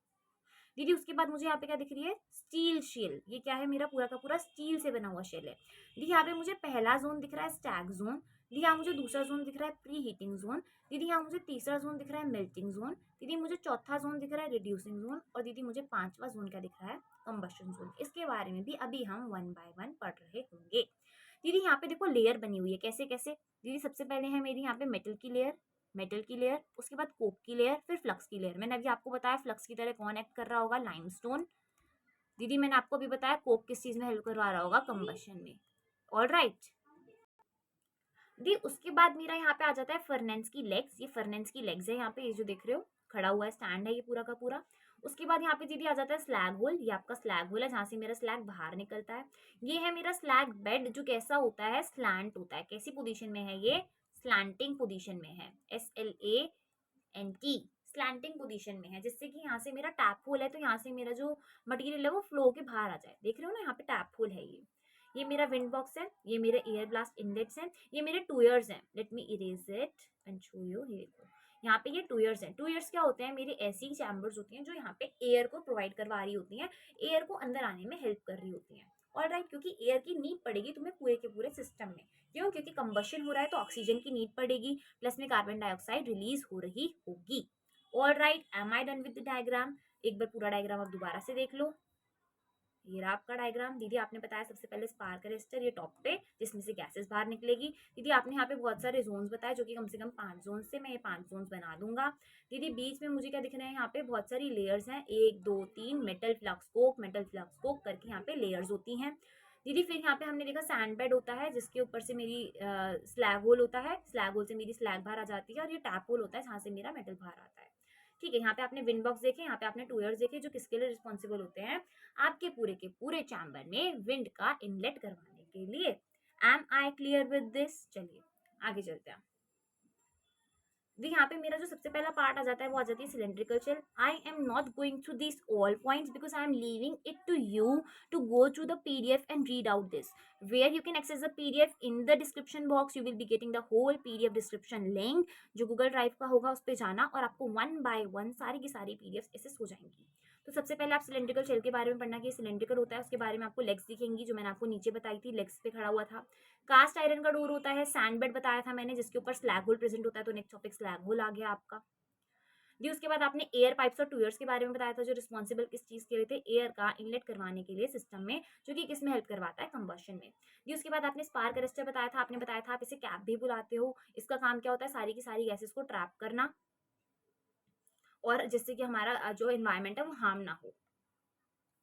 Speaker 1: दीदी उसके बाद मुझे यहाँ पे क्या दिख रही है? Steel shell. ये क्या है? मेरा पूरा का पूरा स्टील से बना हुआ शेल है. दीदी यहाँ पे मुझे पहला जोन दिख रहा है स्टैग जोन. दीदी यहाँ मुझे दूसरा जोन दिख रहा है प्री हीटिंग जोन. दीदी यहाँ मुझे तीसरा जोन दिख रहा है मेल्टिंग जोन. दीदी मुझे चौथा जोन दिख रहा है रिड्यूसिंग जोन. और दीदी मुझे पांचवा जोन क्या दिख रहा है? Combustion zone. इसके बारे में भी अभी हम वन बाय वन पढ़ रहे होंगे. दीदी यहाँ पे देखो लेयर बनी हुई है. कैसे कैसे? दीदी सबसे पहले है मेरी यहाँ पे मेटल की लेयर. मेटल की लेयर, उसके बाद कोक की लेयर, फिर फ्लक्स की लेयर. मैंने अभी आपको बताया फ्लक्स की तरह कौन एक्ट कर रहा होगा? लाइमस्टोन. दीदी मैंने आपको अभी बताया कोक किस चीज में हेल्प करवा रहा होगा? कंबशन में. ऑल राइट दी उसके बाद मेरा यहाँ पे आ जाता है फर्नेंस की लेग्स. ये फर्नेंस की लेग्स है यहाँ पे, ये जो देख रहे हो खड़ा हुआ है स्टैंड है ये पूरा का पूरा. उसके बाद यहाँ पे दीदी आ जाता है स्लैग होल. ये आपका स्लैग होल है जहाँ से मेरा स्लैग बाहर निकलता है. ये है मेरा स्लैग बेड जो कैसा होता है? स्लैंट होता है. कैसी पोजीशन में है ये? स्लैंटिंग पोजीशन में है. SLANT स्लैंटिंग पोजीशन में है, जिससे कि यहाँ से मेरा टैप होल है तो यहाँ से मेरा जो मटेरियल है वो फ्लो के बाहर आ जाए. देख रहे हो ना यहाँ पे टैप होल है. ये मेरा विंड बॉक्स है. ये मेरे एयर ब्लास्ट इनलेट्स हैं. ये मेरे टूयर्स हैं. Let me erase it and show you. ये देखो यहाँ पे ये टूयर्स हैं. टूयर्स क्या होते हैं? मेरी ऐसी चैम्बर्स होती हैं जो यहाँ पे एयर को प्रोवाइड करवा रही होती हैं, एयर को अंदर आने में हेल्प कर रही होती हैं. ऑल राइट क्योंकि एयर की नीड पड़ेगी तुम्हें पूरे के पूरे सिस्टम में. क्यों? क्योंकि कंबशन हो रहा है तो ऑक्सीजन की नीड पड़ेगी, प्लस में कार्बन डाइऑक्साइड रिलीज हो रही होगी. All right, am I done with the diagram? एक बार पूरा डायग्राम आप दोबारा से देख लो. ये रहा आपका डायग्राम। दीदी आपने बताया सबसे पहले स्पार्क अरेस्टर, ये टॉप पे जिसमें से गैसेस बाहर निकलेगी। दीदी आपने यहाँ पे बहुत सारे जोन्स बताए जो कि कम से कम 5 जोन्स से, मैं ये 5 जोन्स बना दूंगा। दीदी बीच में मुझे क्या दिख रहे हैं, यहाँ पे बहुत सारी लेयर्स हैं, 1 2 3 मेटल फ्लक्स कोक करके यहाँ पे लेयर्स होती हैं। दीदी फिर यहाँ पे हमने देखा सैंड बेड होता है जिसके ऊपर से मेरी स्लैग होल होता है, स्लैग होल से मेरी स्लैग बाहर आ जाती है, और ये टैप होल होता है जहाँ से मेरा मेटल बाहर आता है। ठीक है, यहाँ पे आपने विंड बॉक्स देखे, यहाँ पे आपने टूयर्स देखे जो किसके लिए रिस्पॉन्सिबल होते हैं, आपके पूरे के पूरे चैम्बर में विंड का इनलेट करवाने के लिए। Am I clear with this? चलिए आगे चलते हैं। यहाँ पे मेरा जो सबसे पहला पार्ट आ जाता है वो आ जाती है cylindrical shell. I am not going through this all points because I am leaving it to you to go through the PDF and read out this, where you can access the PDF in the description box. You will be getting the whole PDF description link जो Google Drive का होगा, उस पर जाना और आपको 1 bye 1 सारी की सारी पीडीएफ एक्सेस हो जाएंगी। तो सबसे पहले आप सिलेंड्रिकल शेल के बारे में पढ़ना कि सिलेंड्रिकल होता है, उसके बारे में आपको लेग्स दिखेंगी जो मैंने आपको नीचे बताई थी, लेग्स पे खड़ा हुआ था। कास्ट आयरन का डोर होता है, सैंड बेड बताया था मैंने जिसके ऊपर स्लैग होल प्रेजेंट होता है, तो नेक्स्ट टॉपिक स्लैग होल आ गया आपका। जी उसके बाद आपने एयर पाइप्स और टूयर्स के बारे में बताया था जो रिस्पॉन्सिबल किस चीज के लिए थे, एयर का इनलेट करवाने के लिए सिस्टम में, जो कि किस में हेल्प करवाता है, कंबशन में। जी उसके बाद आपने स्पार्क अरेस्टर बताया था, आपने बताया था आप इसे कैप भी बुलाते हो। इसका काम क्या होता है, सारी की सारी गैसेस को ट्रैप करना और जिससे कि हमारा जो एनवायरमेंट है वो हार्म ना हो,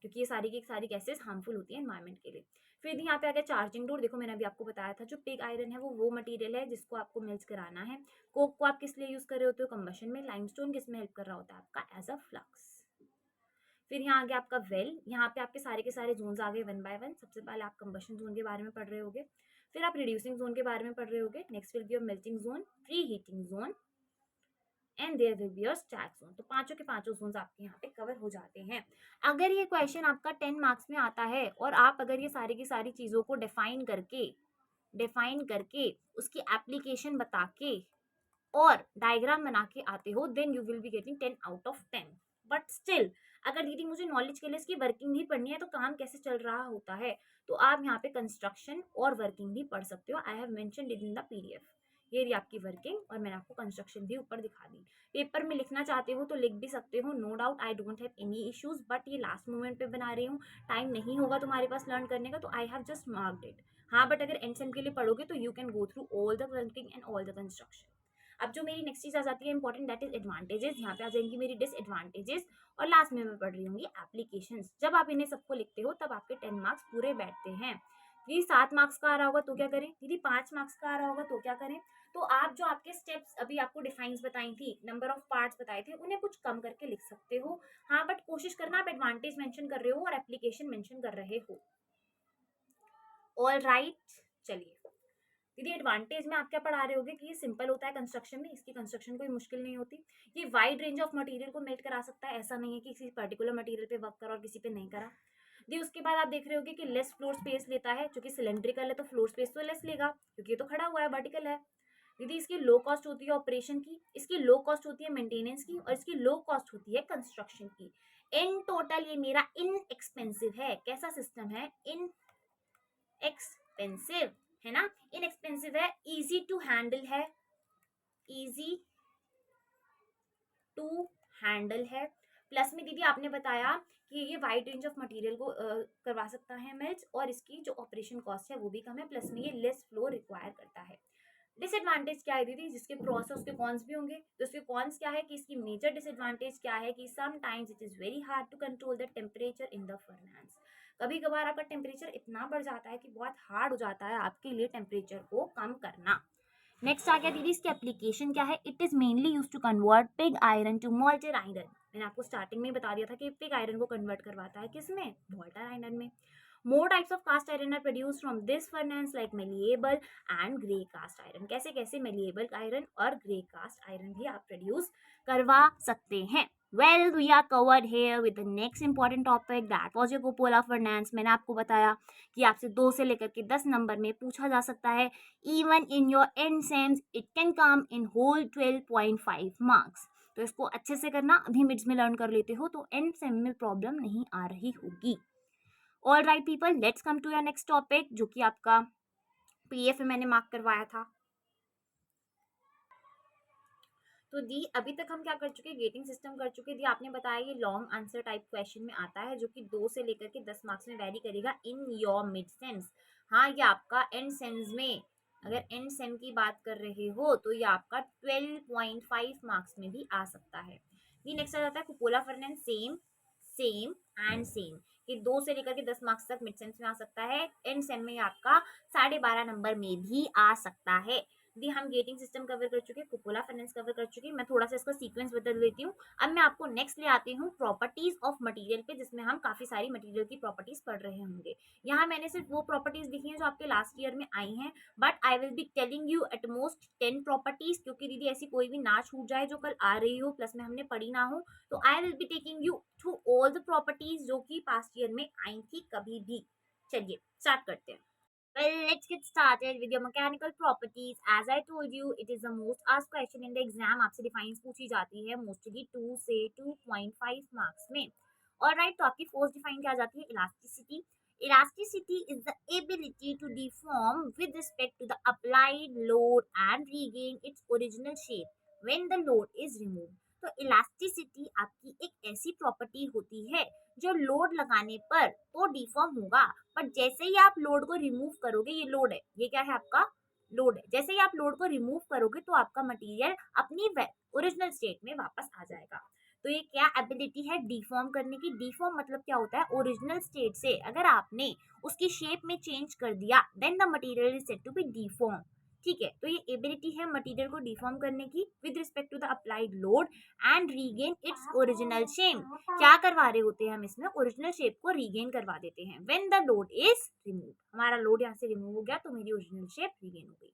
Speaker 1: क्योंकि ये सारी की सारी गैसेस हार्मफुल होती है एनवायरमेंट के लिए। फिर यहाँ पे आ गया चार्जिंग डोर। देखो मैंने अभी आपको बताया था जो पिग आयरन है वो मटेरियल है जिसको आपको मेल्ट कराना है। कोक को आप किस लिए यूज कर रहे होते हो, कंबशन में। लाइमस्टोन किस में हेल्प कर रहा होता है आपका, एज अ फ्लक्स। फिर यहाँ आ गया आपका वेल, यहाँ पे आपके सारे के सारे जोन्स आ गए 1 बाय 1। सबसे पहले आप कंबशन जोन के बारे में पढ़ रहे होगे, फिर आप रिड्यूसिंग जोन के बारे में पढ़ रहे होगे, next will be your melting zone, preheating zone and there will be your stack zone. तो पांचों के पांचों जोन्स आपके यहाँ पे कवर हो जाते हैं। अगर ये क्वेश्चन आपका 10 मार्क्स में आता है और आप अगर ये सारी की सारी चीजों को डिफाइन करके उसकी एप्लीकेशन बता के और डायग्राम बना के आते हो, then you will be getting 10 out of 10। But still अगर दीदी मुझे नॉलेज के लिए इसकी वर्किंग भी पढ़नी है तो काम कैसे चल रहा होता है, तो आप यहाँ पे कंस्ट्रक्शन और वर्किंग भी पढ़ सकते हो। I have mentioned it in the PDF. ये रही आपकी वर्किंग और मैंने आपको कंस्ट्रक्शन भी ऊपर दिखा दी। पेपर में लिखना चाहते हो तो लिख भी सकते हो, no doubt, I don't have any issues. But ये लास्ट मोमेंट पे बना रही हूँ, टाइम नहीं होगा तुम्हारे पास लर्न करने का, तो I have just marked it. हाँ बट अगर एंड सेम के लिए पढ़ोगे तो you can go through all the working and all the construction. अब जो मेरी नेक्स्ट चीज आ जाती है इंपॉर्टेंट, दैट इज एडवांटेजेस। यहाँ पे आ जाएंगी मेरी डिसएडवांटेजेस और लास्ट में मैं पढ़ रही हूँ एप्लीकेशंस। जब आप इन्हें सबको लिखते हो तब आपके 10 मार्क्स पूरे बैठते हैं। दीदी 7 मार्क्स का आ रहा होगा तो क्या करें, दीदी 5 मार्क्स का आ रहा होगा तो क्या करें। तो आप जो आपके स्टेप्स अभी आपको डिफाइंस बताई थी, नंबर ऑफ पार्ट्स बताए थे, उन्हें कुछ कम करके लिख सकते हो। हाँ बट कोशिश करना आप एडवांटेज मेंशन कर रहे हो और एप्लीकेशन मेंशन कर रहे हो। ऑल राइट, चलिए दीदी एडवांटेज में आप क्या पढ़ा रहे होगे कि ये सिंपल होता है कंस्ट्रक्शन में, इसकी कंस्ट्रक्शन कोई मुश्किल नहीं होती। ये वाइड रेंज ऑफ मटेरियल को मेल्ट करा सकता है, ऐसा नहीं है कि किसी पर्टिकुलर मटेरियल पे वर्क करा और किसी पे नहीं करा। दी उसके बाद आप देख रहे होगे कि लेस फ्लोर स्पेस लेता है, क्योंकि सिलेंड्रिकल है तो फ्लोर स्पेस तो लेस लेगा क्योंकि ये तो खड़ा हुआ है, वर्टिकल है। दीदी इसकी लो कॉस्ट होती है ऑपरेशन की, इसकी लो कॉस्ट होती है मेंटेनेंस की, और इसकी लो कॉस्ट होती है कंस्ट्रक्शन की। इन टोटल ये मेरा इनएक्सपेंसिव है। कैसा सिस्टम है, इन एक्सपेंसिव है ना, इनएक्सपेंसिव है, इजी टू हैंडल है, इजी टू हैंडल है। प्लस में दीदी आपने बताया कि ये वाइड रेंज ऑफ मटेरियल को करवा सकता है मेल्ट, और इसकी जो ऑपरेशन कॉस्ट है वो भी कम है, प्लस में ये लेस फ्लो रिक्वायर करता है। डिसएडवांटेज क्या है दीदी, जिसके प्रोस है उसके कॉन्स भी होंगे। तो उसके कॉन्स क्या है कि इसकी मेजर डिसएडवांटेज क्या है कि sometimes it is very hard to control the temperature in the furnace. कभी कभार आपका टेम्परेचर इतना बढ़ जाता है कि बहुत हार्ड हो जाता है आपके लिए टेम्परेचर को कम करना। नेक्स्ट आ गया दीदी इसकी एप्लीकेशन क्या है, it is mainly use to convert pig iron to molted iron. मैंने आपको स्टार्टिंग में बता दिया था कि पिग आयरन को कन्वर्ट करवाता है किसमें, मोल्टेड आयरन में। More types of cast iron are produced from this furnace like malleable and grey cast iron। कैसे कैसे malleable iron और grey cast iron भी आप produce करवा सकते हैं। Well, we are covered here with the next important topic, that was your cupola furnace। मैंने आपको बताया कि आपसे 2 से लेकर के 10 नंबर में पूछा जा सकता है। Even in your end sems it can come in whole 12.5 marks। तो इसको अच्छे से करना, अभी मिड्स में लर्न कर लेते हो तो एंड सेम में प्रॉब्लम नहीं आ रही होगी। All right people, let's come to your next topic जो कि आपका पीडीएफ में मैंने मार्क करवाया था। तो दी अभी तक हम क्या कर चुके हैं, गेटिंग सिस्टम कर चुके। दी आपने बताया ये लॉन्ग आंसर टाइप क्वेश्चन में आता है, जो कि 2 से लेकर के 10 मार्क्स में वेरी करेगा इन योर मिड सेम्स। हाँ, ये आपका एंड सेम्स में, अगर एंड सेम की बात कर रहे हो तो ये आपका 12.5 मार्क्स में भी आ सकता है। ये नेक्स्ट आ जाता है कुपोला furnace, same same and same, कि 2 से लेकर के 10 मार्क्स तक मिड सेम्स में आ सकता है, एंड सेम में आपका 12.5 नंबर में भी आ सकता है। दी हम गेटिंग सिस्टम कवर कर चुके हैं, कुपोला फाइनेंस कवर कर चुके हैं। मैं थोड़ा सा इसका सीक्वेंस बदल देती हूँ। अब मैं आपको नेक्स्ट ले आती हूँ प्रॉपर्टीज ऑफ मटेरियल पे, जिसमें हम काफी सारी मटेरियल की प्रॉपर्टीज पढ़ रहे होंगे। यहाँ मैंने सिर्फ वो प्रॉपर्टीज लिखी हैं जो आपके लास्ट ईयर में आई हैं, but I will be telling you at most 10 properties, क्योंकि दीदी ऐसी कोई भी ना छूट जाए जो कल आ रही हो प्लस में हमने पढ़ी ना हो। तो आई will be taking you through all the properties जो कि पास्ट ईयर में आई थी कभी भी। चलिए स्टार्ट करते हैं। Well, let's get started with your mechanical properties. As I told you, it is the most asked question in the exam. आपसे डिफाइंस पूछी जाती है मोस्टली 2 से 2.5 मार्क्स में। और राइट, तो आपकी फोर्थ डिफाइन क्या आ जाती है, elasticity. Elasticity is the ability to deform with respect to the applied load and regain its original shape when the load is removed. तो इलास्टिसिटी आपकी एक ऐसी प्रॉपर्टी होती है जो लोड लगाने पर तो डिफॉर्म होगा, बट जैसे ही आप लोड को रिमूव करोगे, ये लोड है, ये क्या है आपका लोड है, जैसे ही आप लोड को रिमूव करोगे तो आपका मटेरियल अपनी ओरिजिनल स्टेट में वापस आ जाएगा। तो ये क्या एबिलिटी है डिफॉर्म करने की। डिफॉर्म मतलब क्या होता है, ओरिजिनल स्टेट से अगर आपने उसकी शेप में चेंज कर दिया then the material is said to be deform. ठीक है, तो ये एबिलिटी है मटेरियल को डिफॉर्म करने की with respect to the applied load and regain its original shape. क्या करवा रहे होते हैं हम इसमें, ओरिजिनल शेप को रीगेन करवा देते हैं। When the load is remove, हमारा लोड यहाँ से रिमूव हो गया तो मेरी ओरिजिनल शेप रीगेन हो गई।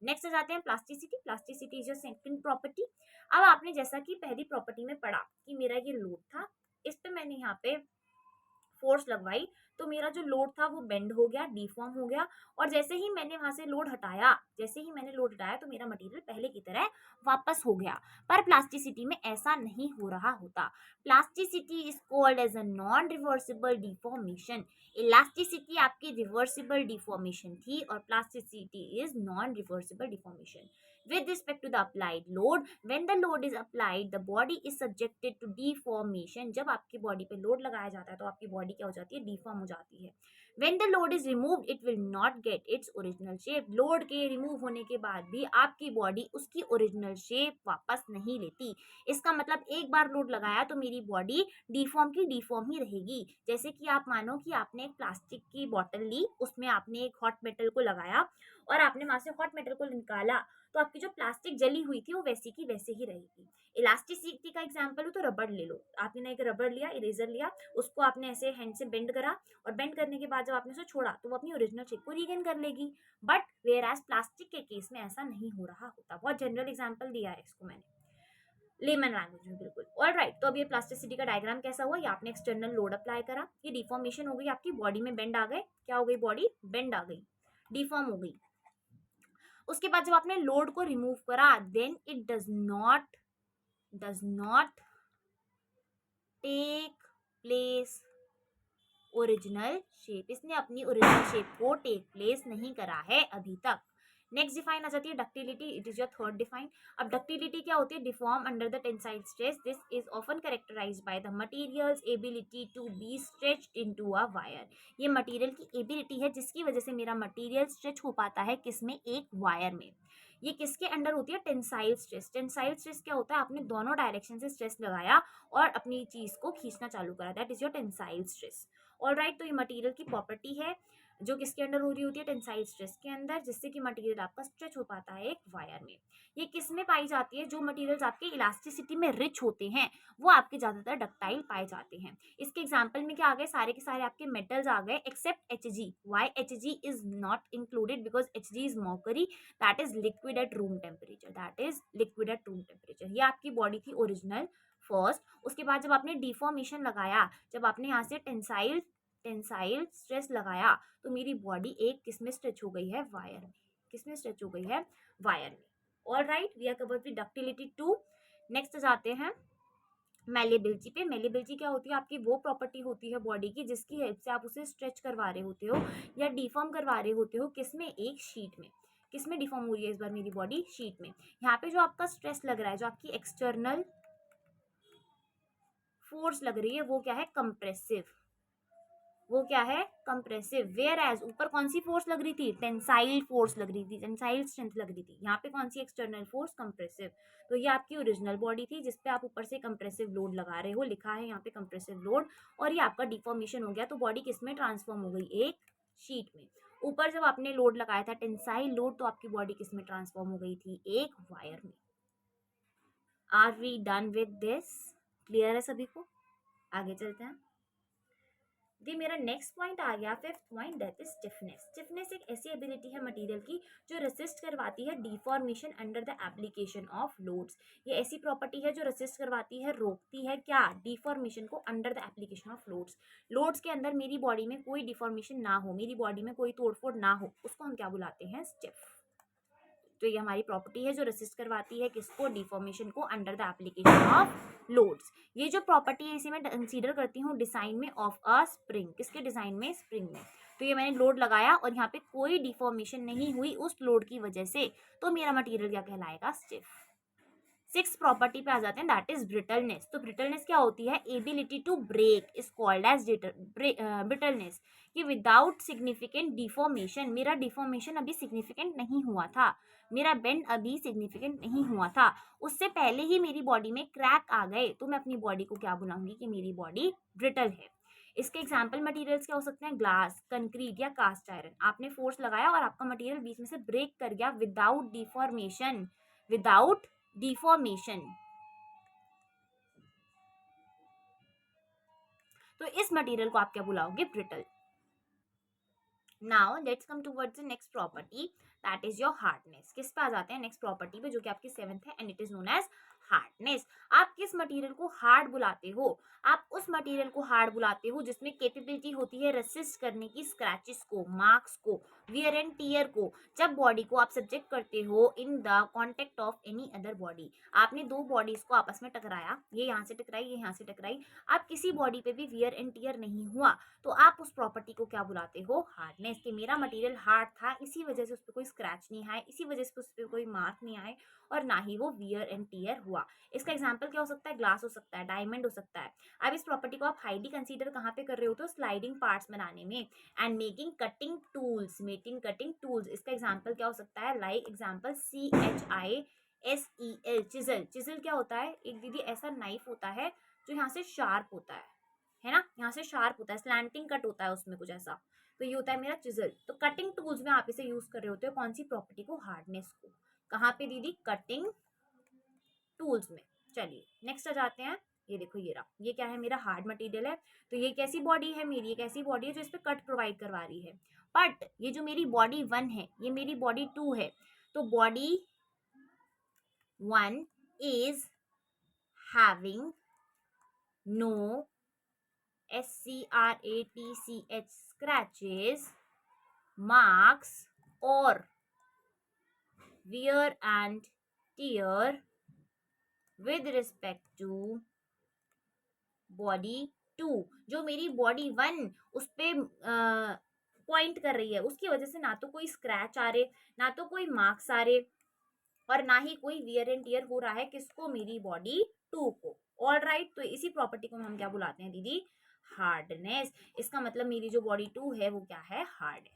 Speaker 1: नेक्स्ट आ जाते हैं plasticity. Plasticity is second property. अब आपने जैसा कि पहली प्रॉपर्टी में पढ़ा कि मेरा ये लोड था, इस पे मैंने यहाँ पे फोर्स लगवाई तो मेरा जो लोड था वो बेंड हो गया, डिफॉर्म हो गया, और जैसे ही मैंने वहां से लोड हटाया, जैसे ही मैंने लोड हटाया तो मेरा मटेरियल पहले की तरह वापस हो गया। पर प्लास्टिसिटी में ऐसा नहीं हो रहा होता। Plasticity is called as a non reversible deformation. Elasticity आपकी रिवर्सिबल डिफॉर्मेशन थी और plasticity is non reversible deformation. With respect to the applied load, when the load is applied, the body is subjected to deformation. जब आपकी body पे load लगाया जाता है तो आपकी बॉडी क्या हो जाती है, डिफॉर्म हो जाती है। When the load is removed, it will not get its original shape. Load के रिमूव होने के बाद भी आपकी बॉडी उसकी ओरिजिनल शेप वापस नहीं लेती। इसका मतलब एक बार लोड लगाया तो मेरी बॉडी डिफॉर्म की डिफॉर्म ही रहेगी। जैसे कि आप मानो कि आपने एक प्लास्टिक की बॉटल ली, उसमें आपने एक हॉट मेटल को लगाया और आपने वहां से हॉट मेटल को निकाला, तो आपकी जो प्लास्टिक जली हुई थी वो वैसी की वैसे ही रहेगी। इलास्टिसिटी का एग्जांपल हो तो रबड़ ले लो। आपने एक रबड़ लिया, इरेजर लिया, उसको आपने ऐसे हैंड से बेंड करा, और बेंड करने के बाद जब आपने उसे छोड़ा तो वो अपनी ओरिजिनल शेप को रीगेन कर लेगी। बट वेयर एज प्लास्टिक के केस में ऐसा नहीं हो रहा होता। बहुत जनरल एग्जाम्पल दिया है इसको मैंने, लेमन लैंग्वेज में बिल्कुल। ऑल राइट, तो अब ये प्लास्टिसिटी का डायग्राम कैसा हुआ, ये आपने एक्सटर्नल लोड अप्लाई करा, ये डिफॉर्मेशन हो गई, आपकी बॉडी में बेंड आ गए। क्या हो गई, बॉडी बेंड आ गई, डिफॉर्म हो गई। उसके बाद जब आपने लोड को रिमूव करा, then it does not take place original shape. इसने अपनी ओरिजिनल शेप को टेक प्लेस नहीं करा है अभी तक। नेक्स्ट डिफाइन आ जाती है ductility. It is your third define. अब डक्टिलिटी क्या होती है, deform under the tensile stress. This is often characterized by the materials ability to be stretched into a wire. ये मटेरियल की एबिलिटी है जिसकी वजह से मेरा मटेरियल स्ट्रेच हो पाता है, किसमें, एक वायर में। ये किसके अंडर होती है, टेंसाइल स्ट्रेस। टेंसाइल स्ट्रेस क्या होता है, आपने दोनों डायरेक्शन से स्ट्रेस लगाया और अपनी चीज को खींचना चालू करा, that is your tensile stress. All right, तो ये मटेरियल की प्रॉपर्टी है जो किसके अंडर हो रही होती है, टेंसाइल स्ट्रेस के अंदर, जिससे कि मटेरियल आपका स्ट्रेच हो पाता है एक वायर में। ये किस में पाई जाती है, जो मटेरियल्स आपके इलास्टिसिटी में रिच होते हैं वो आपके ज्यादातर डक्टाइल पाए जाते हैं। इसके एग्जांपल में क्या आ गए, सारे के सारे आपके मेटल्स आ गए except Hg। Why Hg is not included, because Hg is mercury, that is liquid at room temperature, that is liquid at room temperature. ये आपकी बॉडी थी ओरिजिनल फर्स्ट। उसके बाद जब आपने डिफॉर्मेशन लगाया, जब आपने यहाँ से टेंसाइल स्ट्रेस लगाया, तो मेरी बॉडी एक किस में स्ट्रेच हो गई है, वायर में। किस में स्ट्रेच हो गई है, वायर में। All right, we are covered with ductility 2। Next जाते हैं मेलिबिलिटी पे। मेलिबिलिटी क्या होती है, आपकी वो प्रॉपर्टी होती है बॉडी की जिसकी हेल्प से आप उसे स्ट्रेच करवा रहे होते हो या डिफॉर्म करवा रहे होते हो, किसमें, एक शीट में। किस में डिफॉर्म हो रही है इस बार मेरी बॉडी? शीट में। यहाँ पे जो आपका स्ट्रेस लग रहा है, जो आपकी एक्सटर्नल फोर्स लग रही है, वो क्या है? कंप्रेसिव। वो क्या है? कंप्रेसिव। वेयर एज ऊपर कौन सी फोर्स लग रही थी? टेंसाइल फोर्स लग रही थी, टेंसाइल स्ट्रेंथ लग रही थी। यहाँ पे कौन सी एक्सटर्नल फोर्स? कंप्रेसिव। तो ये आपकी ओरिजिनल बॉडी थी जिसपे आप ऊपर से कंप्रेसिव लोड लगा रहे हो, लिखा है यहाँ पे कंप्रेसिव लोड, और ये आपका डिफॉर्मेशन हो गया, तो बॉडी किस में ट्रांसफॉर्म हो गई? एक शीट में। ऊपर जब आपने लोड लगाया था टेंसाइल लोड, तो आपकी बॉडी किस में ट्रांसफॉर्म हो गई थी? एक वायर में। Are we done with this? Clear है सभी को? आगे चलते हैं। दी मेरा नेक्स्ट पॉइंट आ गया, fifth point, that is stiffness. Stiffness एक ऐसी एबिलिटी है मटेरियल की जो रेसिस्ट करवाती है deformation under the application of loads. ये ऐसी प्रॉपर्टी है जो रेसिस्ट करवाती है, रोकती है क्या? डिफॉर्मेशन को under the application of loads. Loads के अंदर मेरी बॉडी में कोई डिफॉर्मेशन ना हो, मेरी बॉडी में कोई तोड़फोड़ ना हो, उसको हम क्या बुलाते हैं? स्टिफ। तो ये हमारी प्रॉपर्टी है जो रेसिस्ट करवाती है किसको? डिफॉर्मेशन को under the application of loads. ये जो प्रॉपर्टी है इसे मैं कंसीडर करती हूँ डिजाइन में ऑफ अ स्प्रिंग। किसके डिजाइन में? स्प्रिंग में। तो ये मैंने लोड लगाया और यहाँ पे कोई डिफॉर्मेशन नहीं हुई उस लोड की वजह से, तो मेरा मटेरियल क्या कहलाएगा? स्टिफ। सिक्स प्रॉपर्टी पे आ जाते हैं, दैट इज ब्रिटलनेस। तो ब्रिटलनेस क्या होती है? Ability to break is called as brittleness. कि विदाउट सिग्निफिकेंट डिफॉर्मेशन, मेरा डिफॉर्मेशन अभी सिग्निफिकेंट नहीं हुआ था, मेरा बेंड अभी सिग्निफिकेंट नहीं हुआ था, उससे पहले ही मेरी बॉडी में क्रैक आ गए, तो मैं अपनी बॉडी को क्या बुलाऊंगी? कि मेरी बॉडी ब्रिटल है। इसके एग्जाम्पल मटेरियल्स क्या हो सकते हैं? ग्लास, कंक्रीट या कास्ट आयरन। आपने फोर्स लगाया और आपका मटेरियल बीच में से ब्रेक कर गया विदाउट डिफॉर्मेशन, विदाउट डिफॉर्मेशन, तो इस मटेरियल को आप क्या बुलाओगे? Brittle. Now let's come towards the next property, that is your hardness. किस पे आ जाते हैं? नेक्स्ट प्रॉपर्टी पे, जो कि आपकी सेवेंथ है, and it is known as hardness. आप किस मटेरियल को हार्ड बुलाते हो? आप उस मटेरियल को हार्ड बुलाते हो जिसमें कैपेबिलिटी होती है रेसिस्ट करने की स्क्रैचेस को, मार्क्स को, वियर एंड टीयर को, जब बॉडी को आप सब्जेक्ट करते हो in the contact of any other body. आपने दो बॉडीज को आपस में टकराया, ये यहाँ से टकराई, ये यहाँ से टकराई, आप किसी बॉडी पे भी वियर एंड टीयर नहीं हुआ, तो आप उस प्रॉपर्टी को क्या बुलाते हो? हार्डनेस। कि मेरा मटेरियल हार्ड था, इसी वजह से उस पर कोई स्क्रैच नहीं आए, इसी वजह से उस पर कोई मार्क नहीं आए, और ना ही वो वियर एंड टीयर हुआ। इसका एग्जांपल क्या हो सकता है? ग्लास हो सकता है, डायमंड हो सकता है। अब इस प्रॉपर्टी को आप हाईली कंसीडर कहाँ पे कर रहे हो? तो स्लाइडिंग पार्ट्स बनाने में, and making cutting tools, making cutting tools. इसका एग्जाम्पल क्या हो सकता है? Like example CHISEL, chisel. Chisel क्या होता है? एक दीदी ऐसा नाइफ होता है जो यहाँ से शार्प होता है ना, यहाँ से शार्प होता है, स्लैंटिंग कट होता है उसमें कुछ ऐसा, तो ये होता है मेरा चिजल। तो कटिंग टूल्स में आप इसे यूज कर रहे होते हो कौन सी प्रॉपर्टी को? हार्डनेस को। कहाँ पे दीदी? कटिंग टूल्स में। चलिए नेक्स्ट आ जाते हैं। ये देखो ये रहा, ये क्या है? मेरा हार्ड मटेरियल है। तो ये कैसी बॉडी है मेरी? एक ऐसी बॉडी है जो इस पे कट प्रोवाइड करवा रही है। बट ये जो मेरी बॉडी 1 है, ये मेरी बॉडी 2 है। तो body 1 is having no SCRATCH scratches, marks or wear and tear with respect to body 2। जो मेरी बॉडी 1 उस पे पॉइंट कर रही है, उसकी वजह से ना तो कोई स्क्रैच आ रहे, ना तो कोई मार्क्स आ रहे, और ना ही कोई वियर एंड टीयर हो रहा है। किसको? मेरी बॉडी 2 को। ऑल राइट, तो इसी प्रॉपर्टी को हम क्या बुलाते हैं दीदी? हार्डनेस। इसका मतलब मेरी जो बॉडी 2 है वो क्या है? हार्ड है।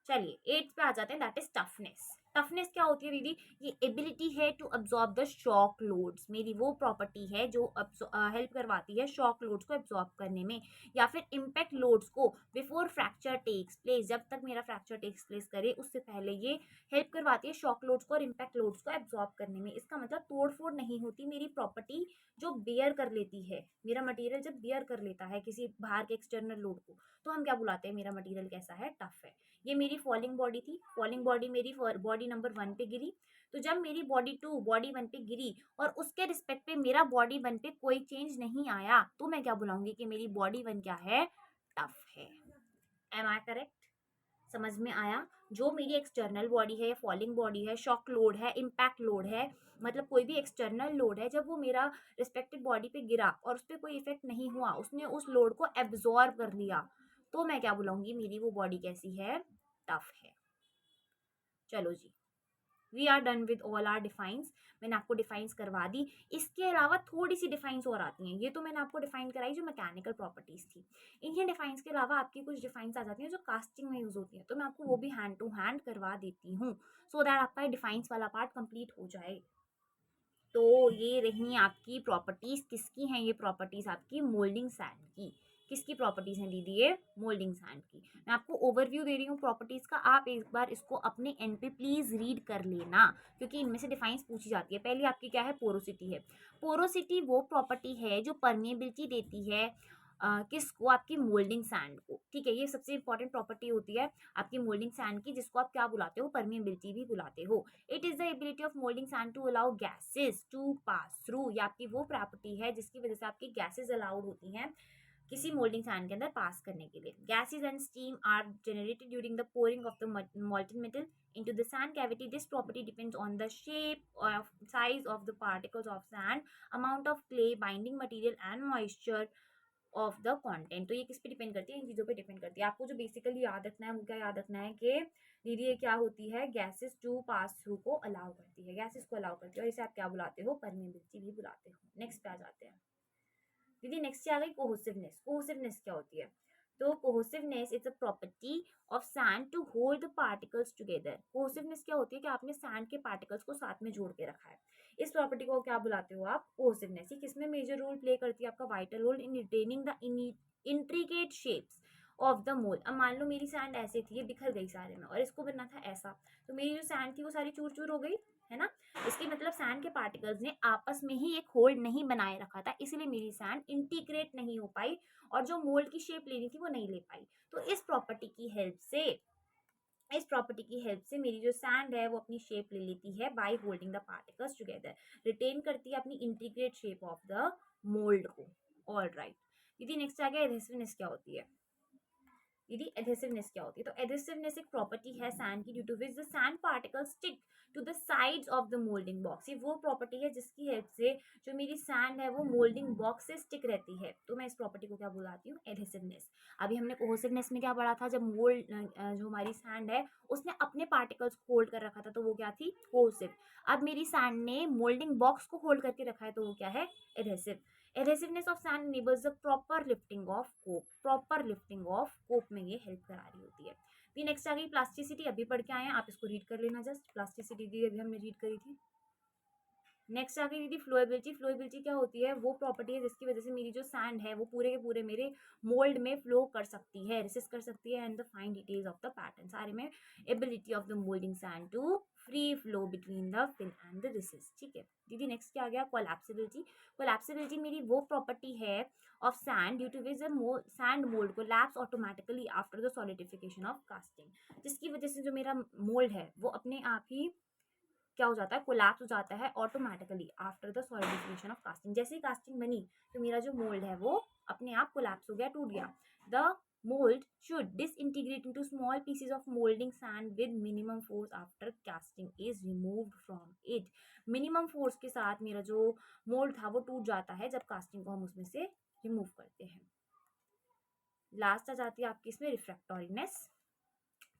Speaker 1: चलिए 8th पे आ जाते हैं, दैट इज टफनेस। टफनेस क्या होती है दीदी? ये एबिलिटी है to absorb the shock loads. मेरी वो प्रॉपर्टी है जो हेल्प करवाती है शॉक लोड्स को एब्सॉर्ब करने में, या फिर इम्पैक्ट लोड्स को बिफोर फ्रैक्चर टेक्स प्लेस। जब तक मेरा फ्रैक्चर टेक्स प्लेस करे उससे पहले ये हेल्प करवाती है शॉक लोड्स को और इम्पैक्ट लोड्स को एब्सॉर्ब करने में। इसका मतलब तोड़फोड़ नहीं होती मेरी प्रॉपर्टी, जो बेयर कर लेती है मेरा मटेरियल। जब बेयर कर लेता है किसी बाहर के एक्सटर्नल लोड को, तो हम क्या बुलाते हैं? मेरा मटेरियल कैसा है? टफ है। ये मेरी फॉलिंग बॉडी थी, फॉलिंग बॉडी मेरी बॉडी नंबर 1 पे गिरी। तो जब मेरी बॉडी 2 बॉडी 1 पे गिरी और उसके रिस्पेक्ट पे मेरा बॉडी 1 पे कोई चेंज नहीं आया, तो मैं क्या बुलाऊंगी? कि मेरी बॉडी 1 क्या है? टफ है। Am I correct? समझ में आया? जो मेरी एक्सटर्नल बॉडी है, फॉलिंग बॉडी है, शॉक लोड है, इम्पैक्ट लोड है, मतलब कोई भी एक्सटर्नल लोड है, जब वो मेरा रिस्पेक्टिव बॉडी पे गिरा और उस पर कोई इफेक्ट नहीं हुआ, उसने उस लोड को एब्जॉर्ब कर लिया, तो मैं क्या बुलाऊंगी? मेरी वो बॉडी कैसी है? टफ है। चलो जी, we are done with all our defines. मैंने आपको डिफाइंस करवा दी। इसके अलावा थोड़ी सी डिफाइंस और आती हैं। ये तो मैंने आपको डिफाइन कराई जो मैकेनिकल प्रॉपर्टीज थी। इन्हीं डिफाइंस के अलावा आपकी कुछ डिफाइंस आ जाती हैं जो कास्टिंग में यूज होती है, तो मैं आपको वो भी हैंड टू हैंड करवा देती हूँ, सो दैट आपका डिफाइंस वाला पार्ट कंप्लीट हो जाए। तो ये रही आपकी प्रॉपर्टीज। किसकी हैं ये प्रॉपर्टीज? आपकी मोल्डिंग सैंड की। किसकी प्रॉपर्टीज हैं दीदी? ये मोल्डिंग सैंड की। मैं आपको ओवरव्यू दे रही हूँ प्रॉपर्टीज का, आप एक बार इसको अपने एंड पे प्लीज रीड कर लेना, क्योंकि इनमें से डिफाइंस पूछी जाती है। पहली आपकी क्या है? पोरोसिटी है। पोरोसिटी वो प्रॉपर्टी है जो परमेबिलिटी देती है किसको? आपकी मोल्डिंग सैंड को। ठीक है, ये सबसे इंपॉर्टेंट प्रॉपर्टी होती है आपकी मोल्डिंग सैंड की, जिसको आप क्या बुलाते हो? परमेबिलिटी भी बुलाते हो। It is the ability of moulding sand to allow gases to pass through. ये आपकी वो प्रॉपर्टी है जिसकी वजह से आपकी गैसेस अलाउड होती हैं किसी मोल्डिंग सैंड के अंदर पास करने के लिए। Gases and steam are generated during the pouring of the molten metal into the sand cavity. This property depends on the shape or size of the particles of sand, amount of clay, binding material and moisture of the content. तो ये किस पे depend करती है? इन चीज़ों पे depend करती है। आपको जो बेसिकली याद रखना है वो क्या याद रखना है कि दीदी ये क्या होती है? गैसेस टू पास थ्रू को अलाउ करती है, गैसेस को अलाउ करती है, और इसे आप क्या बुलाते हो? परमेबिलिटी भी बुलाते हो। नेक्स्ट पे आ जाते हैं दीदी। नेक्स्ट आ गई कोहेसिवनेस। कोहेसिवनेस क्या होती है? तो cohesiveness is a property of sand to hold the particles together. Cohesiveness क्या होती है? कि आपने सैंड के पार्टिकल्स को साथ में जोड़ के रखा है। इस प्रॉपर्टी को क्या बुलाते हो आप? कोहेसिवनेस। ये किसमें मेजर रोल प्ले करती है? आपका vital role in retaining the intricate shapes of the mould. अब मान लो मेरी सैंड ऐसे थी, ये बिखर गई सारे में, और इसको बनना था ऐसा, तो मेरी जो सैंड थी वो सारी चूर चूर हो गई, है ना? इसकी मतलब सैंड के पार्टिकल्स ने आपस में ही एक होल्ड नहीं बनाए रखा था, इसलिए मेरी सैंड इंटीग्रेट नहीं हो पाई और जो मोल्ड की शेप लेनी थी वो नहीं ले पाई। तो इस प्रॉपर्टी की हेल्प से मेरी जो सैंड है वो अपनी शेप ले लेती है by holding the particles together. Retain करती है अपनी integrate shape of the mould को। ऑल राइट दीदी, नेक्स्ट आ गया एडहेसिवनेस क्या होती है? यदि एडहेसिवनेस क्या होती है? तो एडहेसिवनेस एक प्रॉपर्टी है सैंड की, due to which the sand particles stick to the sides of the moulding box. ये वो प्रॉपर्टी है जिसकी हेल्प से जो मेरी सैंड है वो मोल्डिंग बॉक्स से स्टिक रहती है। तो मैं इस प्रॉपर्टी को क्या बुलाती हूँ? एडहेसिवनेस। अभी हमने कोहेसिवनेस में क्या पढ़ा था? जब मोल्ड जो हमारी सैंड है उसने अपने पार्टिकल्स को होल्ड कर रखा था, तो वो क्या थी? कोहेसिव। अब मेरी सैंड ने मोल्डिंग बॉक्स को होल्ड करके रखा है, तो वो क्या है? Adhesive. Adhesiveness of sand enables the proper lifting of cope. Proper lifting of cope में ये हेल्प करा रही होती है। फिर नेक्स्ट आ गई प्लास्टिसिटी। अभी पढ़ के आए हैं, आप इसको रीड कर लेना जस्ट। प्लास्टिसिटी दी अभी हमने रीड करी थी। नेक्स्ट आ गई दीदी फ्लोएबिलिटी। फ्लोएबिलिटी क्या होती है? वो प्रॉपर्टी है जिसकी वजह से मेरी जो सैंड है वो पूरे के पूरे मेरे मोल्ड में फ्लो कर सकती है, रेसिस्ट कर सकती है, and the fine details of the pattern. सारे में ability of the moulding sand to free flow between the fill and the resist. ठीक है दीदी, नेक्स्ट क्या आ गया? कोलैप्सिबिलिटी। कोलैप्सिबिलिटी मेरी वो प्रॉपर्टी है of sand due to which the sand mould collapse automatically after the solidification of casting. जिसकी वजह से जो मेरा मोल्ड है वो अपने आप ही क्या हो जाता है? कोलैप्स हो जाता है automatically after the solidification of casting. जैसे ही कास्टिंग बनी तो मेरा जो मोल्ड है वो अपने आप कोलैप्स हो गया, टूट गया। The mould should disintegrate into small pieces of molding sand with minimum force after casting is removed from it। Minimum force के साथ मेरा जो मोल्ड था वो टूट जाता है जब कास्टिंग को हम उसमें से रिमूव करते हैं। लास्ट आ जाती है आपकी इसमें रिफ्रैक्टोरीनेस।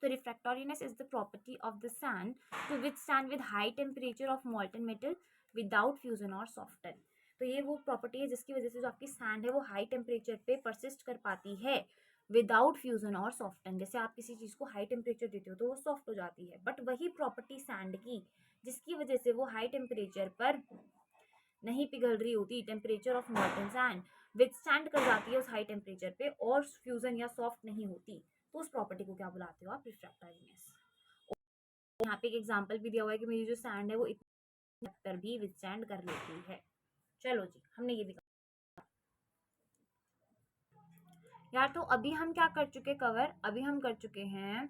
Speaker 1: तो refractoriness is the property of the sand to withstand with high temperature of molten metal without fusion or soften। तो ये वो प्रॉपर्टी है जिसकी वजह से जो आपकी सैंड है वो हाई टेम्परेचर पे परसिस्ट कर पाती है विदाउट फ्यूजन और सॉफ्टन। जैसे आप किसी चीज़ को हाई टेम्परेचर देते हो तो वो सॉफ्ट हो जाती है, बट वही प्रॉपर्टी सैंड की जिसकी वजह से वो हाई टेम्परेचर पर नहीं पिघल रही होती, टेम्परेचर ऑफ मॉल्टन सैंड विथस्टैंड कर जाती है उस हाई टेम्परेचर पे और फ्यूजन या सॉफ्ट नहीं होती, तो उस प्रॉपर्टी को क्या बुलाते हो आप? रिफ्रैक्टोरीनेस। यहाँ पे एक एग्जांपल भी दिया हुआ है कि मेरी जो सैंड है वो इतनी पर भी विथस्टैंड कर लेती है। चलो जी, हमने ये भी यार। तो अभी हम क्या कर चुके कवर? अभी हम कर चुके हैं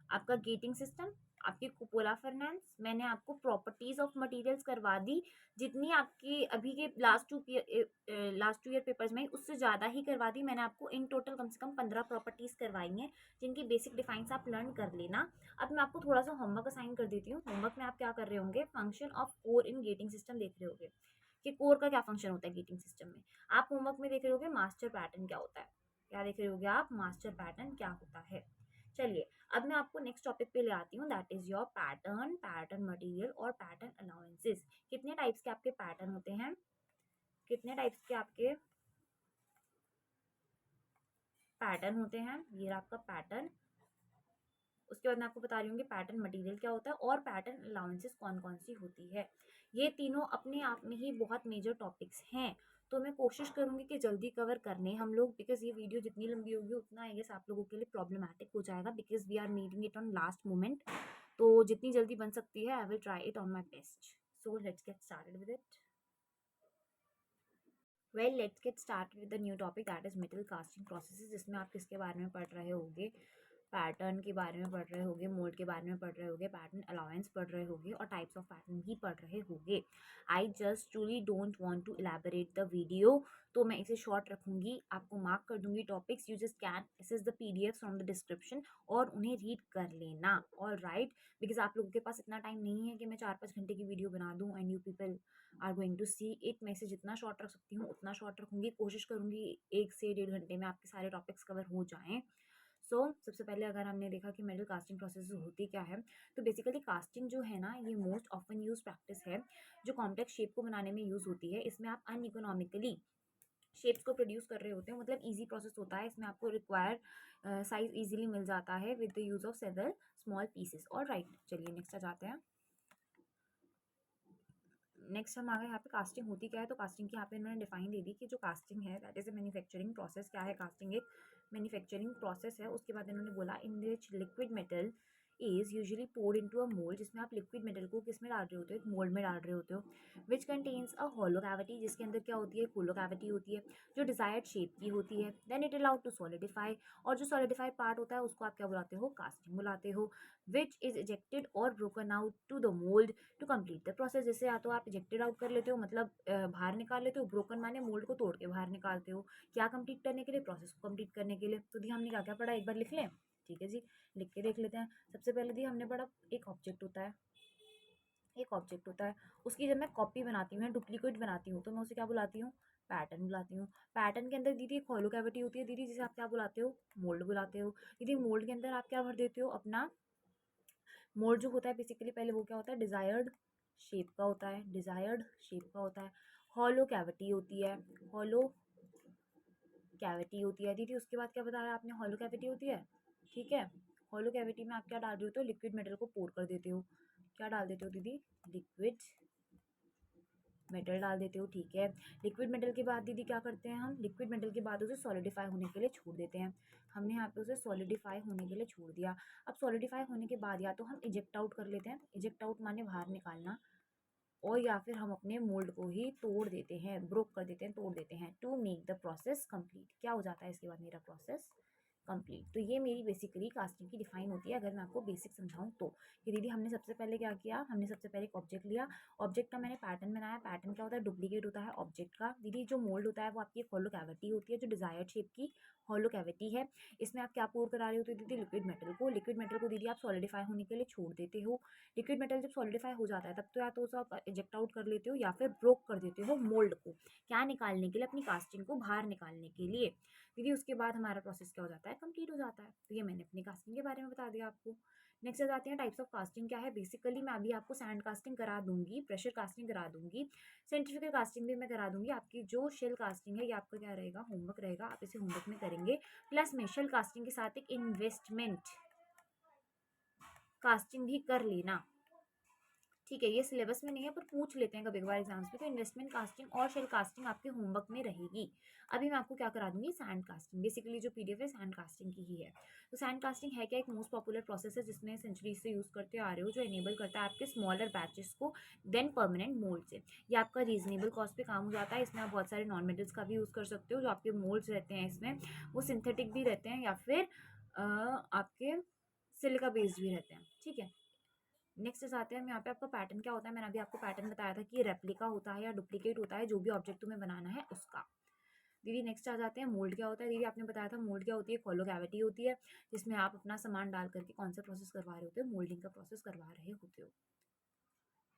Speaker 1: आपका गेटिंग सिस्टम, आपकी कुपोला फर्नेंस। मैंने आपको प्रॉपर्टीज ऑफ मटेरियल्स करवा दी, जितनी आपकी अभी के लास्ट टू ईयर पेपर्स में उससे ज़्यादा ही करवा दी मैंने आपको। इन टोटल कम से कम 15 प्रॉपर्टीज़ करवाई हैं जिनकी बेसिक डिफाइंस आप लर्न कर लेना। अब मैं आपको थोड़ा सा होमवर्क असाइन कर देती हूँ। होमवर्क में आप क्या कर रहे होंगे? Function of core in gating system देख रहे होंगे कि कोर का क्या फंक्शन होता है गेटिंग सिस्टम में। आप होमवर्क में देख रहे होगे मास्टर पैटर्न क्या होता है। क्या देख रहे होगे आप? मास्टर पैटर्न क्या होता है। चलिए अब मैं आपको नेक्स्ट टॉपिक पे ले आती हूँ, that is your pattern material और पैटर्न अलाउंसेस। कितने टाइप्स के आपके पैटर्न होते हैं, कितने टाइप्स के आपके पैटर्न होते हैं, ये रहा आपका पैटर्न। उसके बाद मैं आपको बता रही हूँ कि पैटर्न मटेरियल क्या होता है और पैटर्न अलाउंसेस कौन कौन सी होती है। ये तीनों अपने आप में ही बहुत मेजर टॉपिक्स हैं, तो मैं कोशिश करूंगी कि जल्दी कवर करने हम लोग, बिकॉज ये वीडियो जितनी लंबी होगी उतना आई गेस आप लोगों के लिए प्रॉब्लमेटिक हो जाएगा, because we are needing it on last moment. तो जितनी जल्दी बन सकती है I will try it on my best. So let's get started with it. Well let's get start with the new topic, that is metal casting processes, जिसमें आप किसके बारे में पढ़ रहे होंगे, पैटर्न के बारे में पढ़ रहे होंगे, मोल्ड के बारे में पढ़ रहे होंगे, पैटर्न अलाउंस पढ़ रहे होंगे और टाइप्स ऑफ पैटर्न भी पढ़ रहे होंगे। I just truly don't want to elaborate the video, तो मैं इसे शॉर्ट रखूंगी, आपको मार्क कर दूंगी topics, you just can access the PDF from the description और उन्हें रीड कर लेना, ऑल राइट। बिकॉज आप लोगों के पास इतना टाइम नहीं है कि मैं 4-5 घंटे की वीडियो बना दूँ and you people are going to see it. मैं इसे जितना शॉर्ट रख सकती हूँ उतना शॉर्ट रखूंगी, कोशिश करूंगी 1 से 1.5 घंटे में आपके सारे टॉपिक्स कवर हो जाएं। सबसे पहले अगर हमने देखा कि मेटल कास्टिंग प्रोसेस होती क्या है, तो बेसिकली कास्टिंग जो है ना, ये मोस्ट ऑफन यूज प्रैक्टिस है जो कॉम्प्लेक्स शेप को बनाने में यूज होती है। इसमें आप अनइकोनॉमिकली शेप्स को प्रोड्यूस कर रहे होते हैं, मतलब इजी प्रोसेस होता है, इसमें आपको रिक्वायर साइज इजीली मिल जाता है with the use of several small pieces. और राइट, चलिए नेक्स्ट आ जाते हैं। नेक्स्ट हम आ गए यहाँ पे कास्टिंग होती क्या है, तो कास्टिंग की यहाँ पे इन्होंने डिफाइन दे दी कि जो कास्टिंग है that is a manufacturing process. क्या है कास्टिंग? एक मैन्युफैक्चरिंग प्रोसेस है। उसके बाद इन्होंने बोला in which liquid metal is usually poured into a mould, जिसमें आप लिक्विड मेटल को किस में डाल रहे होते हो, एक मोल्ड में डाल रहे होते हो, which contains a hollow cavity, जिसके अंदर क्या होती है, होलो कैविटी होती है जो डिजायर्ड शेप की होती है। Then it allowed to solidify, और जो सॉलिडिफाइड पार्ट होता है उसको आप क्या बुलाते हो, कास्टिंग बुलाते हो। विच इज इजेक्टेड और broken out to the mould to complete the process. जैसे या तो आप इजेक्टेड आउट कर लेते हो, मतलब बाहर निकाल लेते हो, ब्रोकन माने मोल्ड को तोड़ के बाहर निकालते हो, क्या कंप्लीट करने के लिए, प्रोसेस को कंप्लीट करने के लिए। तो दी हमने क्या क्या पढ़ा, एक बार लिख लें? ठीक है जी, लिख के देख लेते हैं। सबसे पहले दी हमने पढ़ा एक ऑब्जेक्ट होता है, एक ऑब्जेक्ट होता है, उसकी जब मैं कॉपी बनाती हूँ, डुप्लीकेट बनाती हूँ, तो मैं उसे क्या बुलाती हूँ, पैटर्न बुलाती हूँ। पैटर्न के अंदर दीदी एक हॉलो कैविटी होती है दीदी, जिसे आप क्या बुलाते हो, मोल्ड बुलाते हो। दीदी मोल्ड के अंदर आप क्या भर देते हो, अपना मोल्ड जो होता है बेसिकली पहले वो क्या होता है, डिजायर्ड शेप का होता है, डिजायर्ड शेप का होता है। हॉलो कैविटी होती है, हॉलो कैविटी होती है दीदी। उसके बाद क्या बताया आपने, हॉलो कैविटी होती है, ठीक है। हॉलो कैविटी में आप क्या डाल रहे हो, तो लिक्विड मेटल को पोर कर देते हो। क्या डाल देते हो दीदी, लिक्विड मेटल डाल देते हो, ठीक है। लिक्विड मेटल के बाद दीदी क्या करते हैं हम, लिक्विड मेटल के बाद उसे सॉलिडिफाई होने के लिए छोड़ देते हैं। हमने यहाँ पे उसे सॉलिडिफाई होने के लिए छोड़ दिया। अब सॉलिडिफाई होने के बाद या तो हम इजेक्ट आउट कर लेते हैं, इजेक्ट आउट माने बाहर निकालना, और या फिर हम अपने मोल्ड को ही तोड़ देते हैं, ब्रोक कर देते हैं, तोड़ देते हैं, to make the process complete. क्या हो जाता है इसके बाद, मेरा प्रोसेस कंप्लीट। तो ये मेरी बेसिकली कास्टिंग की डिफाइन होती है। अगर मैं आपको बेसिक समझाऊं तो कि दीदी हमने सबसे पहले क्या किया, हमने सबसे पहले एक ऑब्जेक्ट लिया, ऑब्जेक्ट का मैंने पैटर्न बनाया। पैटर्न क्या होता है, डुप्लीकेट होता है ऑब्जेक्ट का। दीदी जो मोल्ड होता है वो आपकी एक हॉलो कैविटी होती है, जो डिजायर्ड शेप की हॉलो कैविटी है। इसमें आप क्या पोर करा रहे होते हो दीदी, लिक्विड मेटल को। लिक्विड मेटल को दीदी आप सॉलिडिफाई होने के लिए छोड़ देते हो। लिक्विड मेटल जब सॉलिडिफाई हो जाता है तब तो या तो उसे आप इजेक्ट आउट कर लेते हो या फिर ब्रोक कर देते हो मोल्ड को, क्या निकालने के लिए, अपनी कास्टिंग को बाहर निकालने के लिए दीदी। उसके बाद हमारा प्रोसेस क्या हो जाता है, कंप्लीट हो जाता है। तो ये मैंने अपनी कास्टिंग के बारे में बता दिया आपको। नेक्स्ट आ जाते हैं टाइप्स ऑफ कास्टिंग क्या है। बेसिकली मैं अभी आपको सैंड कास्टिंग करा दूंगी, प्रेशर कास्टिंग करा दूंगी, सेंट्रीफ्यूगल कास्टिंग भी मैं करा दूंगी। आपकी जो शेल कास्टिंग है ये आपका क्या रहेगा, होमवर्क रहेगा, आप इसे होमवर्क में करेंगे। प्लस में शेल कास्टिंग के साथ एक इन्वेस्टमेंट कास्टिंग भी कर लेना, ठीक है। ये सिलेबस में नहीं है पर पूछ लेते हैं कभी कभार एग्जाम्स में, तो इन्वेस्टमेंट कास्टिंग और शेल कास्टिंग आपके होमवर्क में रहेगी। अभी मैं आपको क्या करा दूंगी, सैंड कास्टिंग। बेसिकली जो पीडीएफ है सैंड कास्टिंग की ही है। तो सैंड कास्टिंग है क्या, एक मोस्ट पॉपुलर प्रोसेस है जिसमें सेंचुरी से यूज करते आ रहे हो, जो एनेबल करता है आपके स्मॉलर बैचेस को देन परमानेंट मोल्ड से। ये आपका रीजनेबल कॉस्ट पे काम हो जाता है। इसमें आप बहुत सारे नॉन मेटल्स का भी यूज कर सकते हो। जो आपके मोल्ड्स रहते हैं इसमें वो सिंथेटिक भी रहते हैं या फिर आपके सिलिका बेस्ड भी रहते हैं, ठीक है। नेक्स्ट आते हैं हम यहाँ पे, आपका पैटर्न क्या होता है। मैंने अभी आपको पैटर्न बताया था कि रेप्लिका होता है या डुप्लीकेट होता है, जो भी ऑब्जेक्ट तुम्हें बनाना है उसका। दीदी नेक्स्ट आ जाते हैं मोल्ड क्या होता है। दीदी आपने बताया था मोल्ड क्या होती है, हॉलो कैविटी होती है जिसमें आप अपना सामान डाल करके कौन सा प्रोसेस करवा रहे होते हो, मोल्डिंग का प्रोसेस करवा रहे होते हो।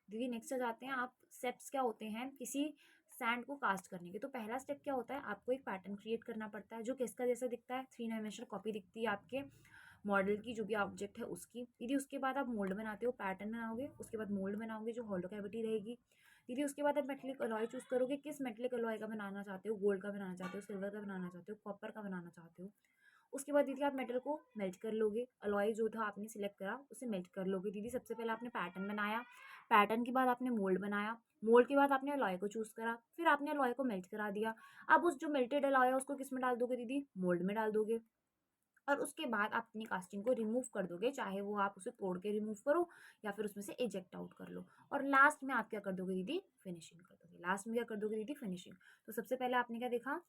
Speaker 1: दीदी नेक्स्ट आ जाते हैं, आप स्टेप्स क्या होते हैं किसी सैंड को कास्ट करने के। तो पहला स्टेप क्या होता है, आपको एक पैटर्न क्रिएट करना पड़ता है जो किसका जैसा दिखता है, 3 डायमेंशनल कॉपी दिखती है आपके मॉडल की जो भी ऑब्जेक्ट है उसकी। दीदी उसके बाद आप मोल्ड बनाते हो, पैटर्न बनाओगे, उसके बाद मोल्ड बनाओगे जो होलो कैविटी रहेगी। दीदी उसके बाद आप मेटेलिक अलॉय चूज करोगे, किस मेटेलिक अलॉय का बनाना चाहते हो, गोल्ड का बनाना चाहते हो, सिल्वर का बनाना चाहते हो, कॉपर का बनाना चाहते हो। उसके बाद दीदी आप मेटल को मेल्ट कर लोगे, अलॉय जो था आपने सिलेक्ट करा उसे मेल्ट कर लोगे। दीदी सबसे पहले आपने पैटर्न बनाया, पैटर्न के बाद आपने मोल्ड बनाया, मोल्ड के बाद आपने अलॉय को चूज करा, फिर आपने अलॉय को मेल्ट करा दिया। अब उस जो मेल्टेड अलॉय है उसको किस में डाल दोगे दीदी, मोल्ड में डाल दोगे। और उसके बाद आप अपनी कास्टिंग को रिमूव कर दोगे, चाहे वो आप उसे तोड़ के रिमूव करो या फिर उसमें से इजेक्ट आउट कर लो। और लास्ट में आप क्या कर दोगे दीदी, फिनिशिंग कर दोगे। लास्ट में क्या कर दोगे दीदी, फिनिशिंग। तो सबसे पहले आपने क्या देखा,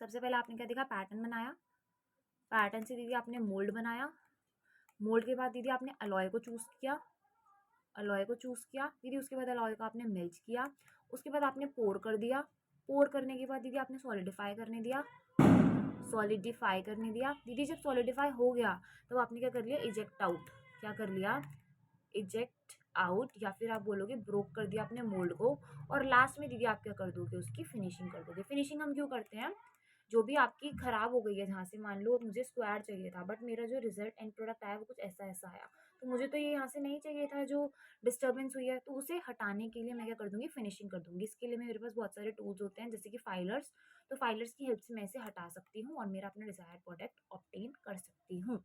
Speaker 1: सबसे पहले आपने क्या देखा, पैटर्न बनाया, पैटर्न से दीदी आपने मोल्ड बनाया, मोल्ड के बाद दीदी आपने अलॉय को चूज किया, अलॉय को चूज किया दीदी, उसके बाद अलॉय को आपने मेल्ट किया, उसके बाद आपने पोर कर दिया, पोर करने के बाद दीदी आपने सॉलिडिफाई करने दिया, सॉलिडिफाई करने दिया। दीदी जब सॉलिडिफाई हो गया तब तो आपने क्या कर लिया, इजेक्ट आउट, क्या कर लिया, इजेक्ट आउट, या फिर आप बोलोगे ब्रोक कर दिया अपने मोल्ड को। और लास्ट में दीदी आप क्या कर दोगे, उसकी फिनिशिंग कर दोगे। फिनिशिंग हम क्यों करते हैं, जो भी आपकी खराब हो गई है, जहाँ से मान लो मुझे स्क्वायर चाहिए था बट मेरा जो रिजल्ट एंड प्रोडक्ट आया वो कुछ ऐसा ऐसा आया, तो मुझे तो ये यहाँ से नहीं चाहिए था, जो डिस्टर्बेंस हुई है, तो उसे हटाने के लिए मैं क्या कर दूंगी, फिनिशिंग कर दूंगी। इसके लिए मेरे पास बहुत सारे टूल्स होते हैं जैसे कि फाइलर्स, तो फाइलर्स की हेल्प से मैं इसे हटा सकती हूँ और मेरा अपना डिजायर्ड प्रोडक्ट ऑब्टेन कर सकती हूँ।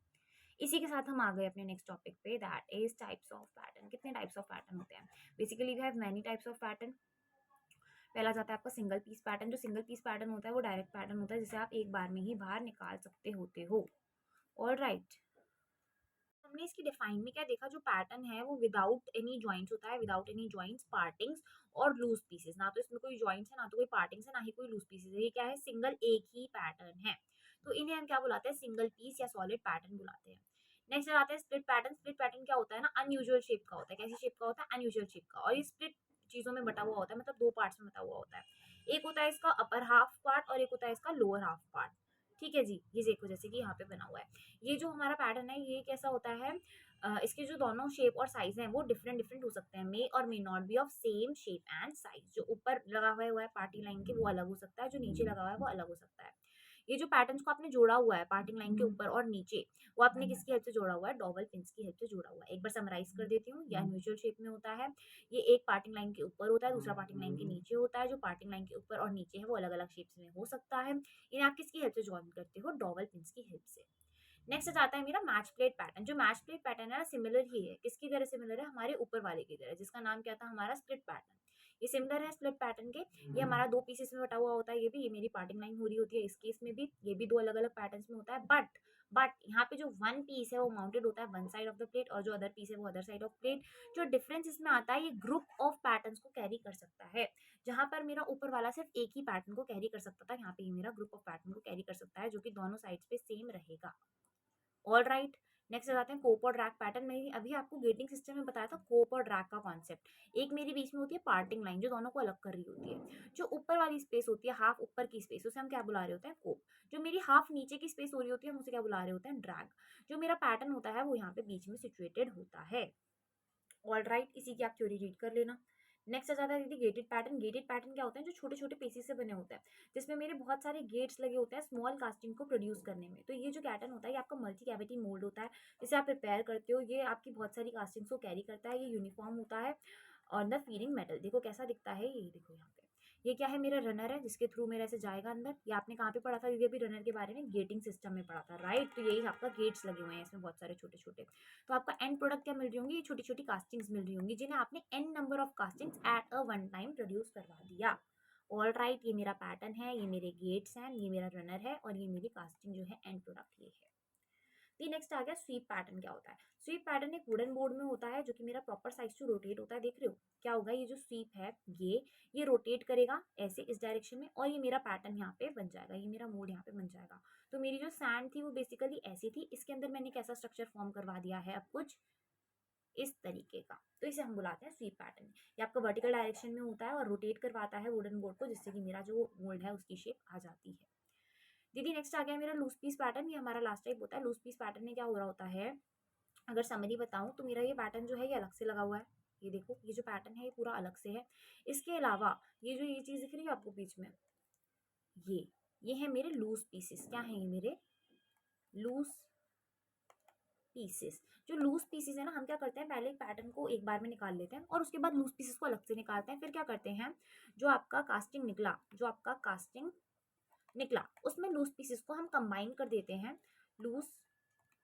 Speaker 1: इसी के साथ हम आ गए अपने नेक्स्ट टॉपिक पे, that is types of pattern. कितने टाइप्स ऑफ पैटर्न होते हैं, basically we have many types of pattern. पहला जाता है आपका सिंगल पीस पैटर्न। जो सिंगल पीस पैटर्न होता है वो डायरेक्ट पैटर्न होता है जिसे आप एक बार में ही बाहर निकाल सकते होते हो। ऑल राइट, हमने इसकी डिफाइन में क्या देखा, जो पैटर्न है वो विदाउट एनी जॉइंट्स होता है, विदाउट एनी जॉइंट्स, पार्टिंग्स और लूज पीसेस। ना तो इसमें कोई जॉइंट्स है, ना तो कोई पार्टिंग्स है, ना ही कोई लूज पीसेस है। ये क्या है, सिंगल एक ही पैटर्न है, तो इन्हें हम क्या बुलाते हैं, सिंगल पीस या सॉलिड पैटर्न बुलाते हैं। नेक्स्ट आते हैं स्प्लिट पैटर्न। स्प्लिट पैटर्न क्या होता है ना, अनयूजुअल शेप का होता है। कैसी शेप का होता है, अनयूजुअल शेप का। और ये स्प्लिट चीजों में बटा हुआ होता है, मतलब दो पार्ट्स में बटा हुआ होता है। एक होता है इसका अपर हाफ पार्ट और एक होता है इसका लोअर हाफ पार्ट। ठीक है जी, ये देखो जैसे कि यहाँ पे बना हुआ है। ये जो हमारा पैटर्न है ये कैसा होता है, इसके जो दोनों शेप और साइज हैं वो डिफरेंट डिफरेंट हो सकते हैं, मे और may not be of same shape and size. जो ऊपर लगा हुआ है पार्टिंग लाइन के वो अलग हो सकता है, जो नीचे लगा हुआ है वो अलग हो सकता है। ये जो पैटर्न्स को आपने जोड़ा हुआ है पार्टिंग लाइन के ऊपर और नीचे, वो आपने किसकी हेल्प से जोड़ा हुआ है, डॉबल पिन्स की हेल्प से जोड़ा हुआ है। एक बार समराइज कर देती हूँ, ये अनयूजुअल शेप में होता है। ये एक पार्टिंग लाइन के ऊपर होता है, दूसरा पार्टिंग लाइन के नीचे होता है। जो पार्टिंग लाइन के ऊपर और नीचे है वो अलग अलग शेप्स में हो सकता है। इन्हें आप किसकी हेल्प से ज्वाइन करते हो, डॉबल पिन्स की हेल्प से। नेक्स्ट आता है मेरा मैच प्लेट पैटर्न। जो मैच प्लेट पैटर्न है ना, सिमिलर ही है, किसकी तरह सिमिलर है, हमारे ऊपर वाले की तरह, जिसका नाम क्या था हमारा, स्प्लिट पैटर्न। ये सिमिलर है स्प्लिट पैटर्न के। ये हमारा दो पीसेस में बटा हुआ होता है, ये मेरी पार्टिंग लाइन हो रही होती है, इस केस में भी ये भी दो अलग अलग पैटर्न्स में होता है। बट यहाँ पे जो वन पीस है वो माउंटेड होता है one side of the plate, और जो अदर पीस है वो अदर साइड ऑफ प्लेट। जो डिफरेंस इसमें आता है, ये ग्रुप ऑफ पैटर्न्स को कैरी कर सकता है। जहां पर मेरा ऊपर वाला सिर्फ एक ही पैटर्न को कैरी कर सकता था, यहाँ पे ये मेरा ग्रुप ऑफ पैटर्न को कैरी कर सकता है, जो कि दोनों साइड्स पे सेम रहेगा। ऑल राइट, नेक्स्ट आ जाते हैं कोप और ड्रैग पैटर्न। मैंने अभी आपको गेटिंग सिस्टम में बताया था कोप और ड्रैग का कॉन्सेप्ट। एक मेरी बीच में होती है पार्टिंग लाइन जो दोनों को अलग कर रही होती है। जो ऊपर वाली स्पेस होती है, हाफ ऊपर की स्पेस, उसे हम क्या बुला रहे होते हैं, कोप। जो मेरी हाफ नीचे की स्पेस हो रही होती है हम उसे क्या बुला रहे होते हैं, ड्रैग। जो मेरा पैटर्न होता है वो यहाँ पे बीच में सिचुएटेड होता है। ऑल राइट, इसी की आप थ्योरी रीड कर लेना। नेक्स्ट आ जाता है दीदी गेटेड पैटर्न। गेटेड पैटर्न क्या होता है, जो छोटे छोटे पीसेस से बने होते हैं, जिसमें मेरे बहुत सारे गेट्स लगे होते हैं स्मॉल कास्टिंग को प्रोड्यूस करने में। तो ये जो पैटर्न होता है ये आपका मल्टी कैविटी मोल्ड होता है, जिसे आप प्रिपेयर करते हो। ये आपकी बहुत सारी कास्टिंग्स को कैरी करता है, ये यूनिफॉर्म होता है। और द फीडिंग मेटल देखो कैसा दिखता है, ये देखो यहाँ पे ये क्या है, मेरा रनर है जिसके थ्रू मेरा ऐसे जाएगा अंदर। ये आपने कहाँ पे पढ़ा था दीदी, अभी रनर के बारे में गेटिंग सिस्टम में पढ़ा था, राइट। तो यही आपका गेट्स लगे हुए हैं इसमें बहुत सारे छोटे छोटे। तो आपका एंड प्रोडक्ट क्या मिल रही होंगी, ये छोटी छोटी कास्टिंग्स मिल रही होंगी, जिन्हें आपने n number of castings at a one time produce करवा दिया। ऑल राइट, ये मेरा पैटर्न है, ये मेरे गेट्स हैं, ये मेरा रनर है, और ये मेरी कास्टिंग जो है एंड प्रोडक्ट ये है। दी नेक्स्ट आ गया स्वीप पैटर्न। क्या होता है, स्वीप पैटर्न एक वुडन बोर्ड में होता है, जो कि मेरा प्रॉपर साइज टू रोटेट होता है। देख रहे हो क्या होगा, ये जो स्वीप है ये रोटेट करेगा ऐसे इस डायरेक्शन में, और ये मेरा पैटर्न यहाँ पे बन जाएगा, ये मेरा मोड यहाँ पे बन जाएगा। तो मेरी जो सैंड थी वो बेसिकली ऐसी थी, इसके अंदर मैंने कैसा स्ट्रक्चर फॉर्म करवा दिया है अब कुछ इस तरीके का। तो इसे हम बुलाते हैं स्वीप पैटर्न। ये आपका वर्टिकल डायरेक्शन में होता है और रोटेट करवाता है वुडन बोर्ड को, जिससे कि मेरा जो मोल्ड है उसकी शेप आ जाती है। दीदी नेक्स्ट आ गया मेरा लूज पीस पैटर्न। ये हमारा लास्ट टाइप होता है। लूज पीस पैटर्न में क्या हो रहा होता है, अगर समरी बताऊं तो मेरा ये पैटर्न जो है ये अलग से लगा हुआ है। ये देखो ये जो पैटर्न है ये पूरा अलग से है। इसके अलावा ये जो ये चीज दिख रही है आपको बीच में, ये है मेरे लूज पीसेस। क्या है ये मेरे लूज पीसेस। जो लूज पीसेस है ना, हम क्या करते हैं, पहले एक पैटर्न को एक बार में निकाल लेते हैं और उसके बाद लूज पीसेस को अलग से निकालते हैं। फिर क्या करते हैं, जो आपका कास्टिंग निकला उसमें लूज पीसेस को हम कंबाइन कर देते हैं, लूज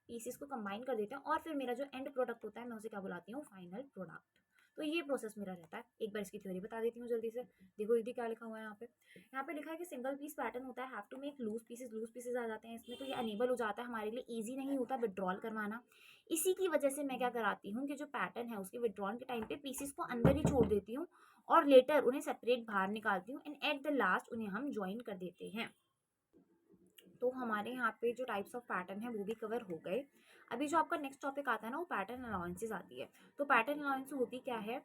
Speaker 1: पीसेस को कंबाइन कर देते हैं, और फिर मेरा जो एंड प्रोडक्ट होता है मैं उसे क्या बुलाती हूँ, फाइनल प्रोडक्ट। तो ये प्रोसेस मेरा रहता है। एक बार इसकी थ्योरी बता देती हूँ जल्दी से। देखो दीदी क्या लिखा हुआ है यहाँ पे लिखा है कि सिंगल पीस पैटर्न होता है, have to make loose pieces आ जाते हैं इसमें, तो ये अनेबल हो जाता है, हमारे लिए ईजी नहीं होता विड्रॉल करवाना। इसी की वजह से मैं क्या कराती हूँ कि जो पैटर्न है उसके विड्रॉल के टाइम पे पीसेस को अंदर ही छोड़ देती हूँ और लेटर उन्हें सेपरेट बाहर निकालती हूँ, एंड एट द लास्ट उन्हें हम ज्वाइन कर देते हैं। तो हमारे यहाँ पे जो टाइप्स ऑफ पैटर्न है वो भी कवर हो गए। अभी जो आपका नेक्स्ट टॉपिक आता है ना, वो पैटर्न अलाउंसेस आती है। तो पैटर्न अलाउंस होती क्या है,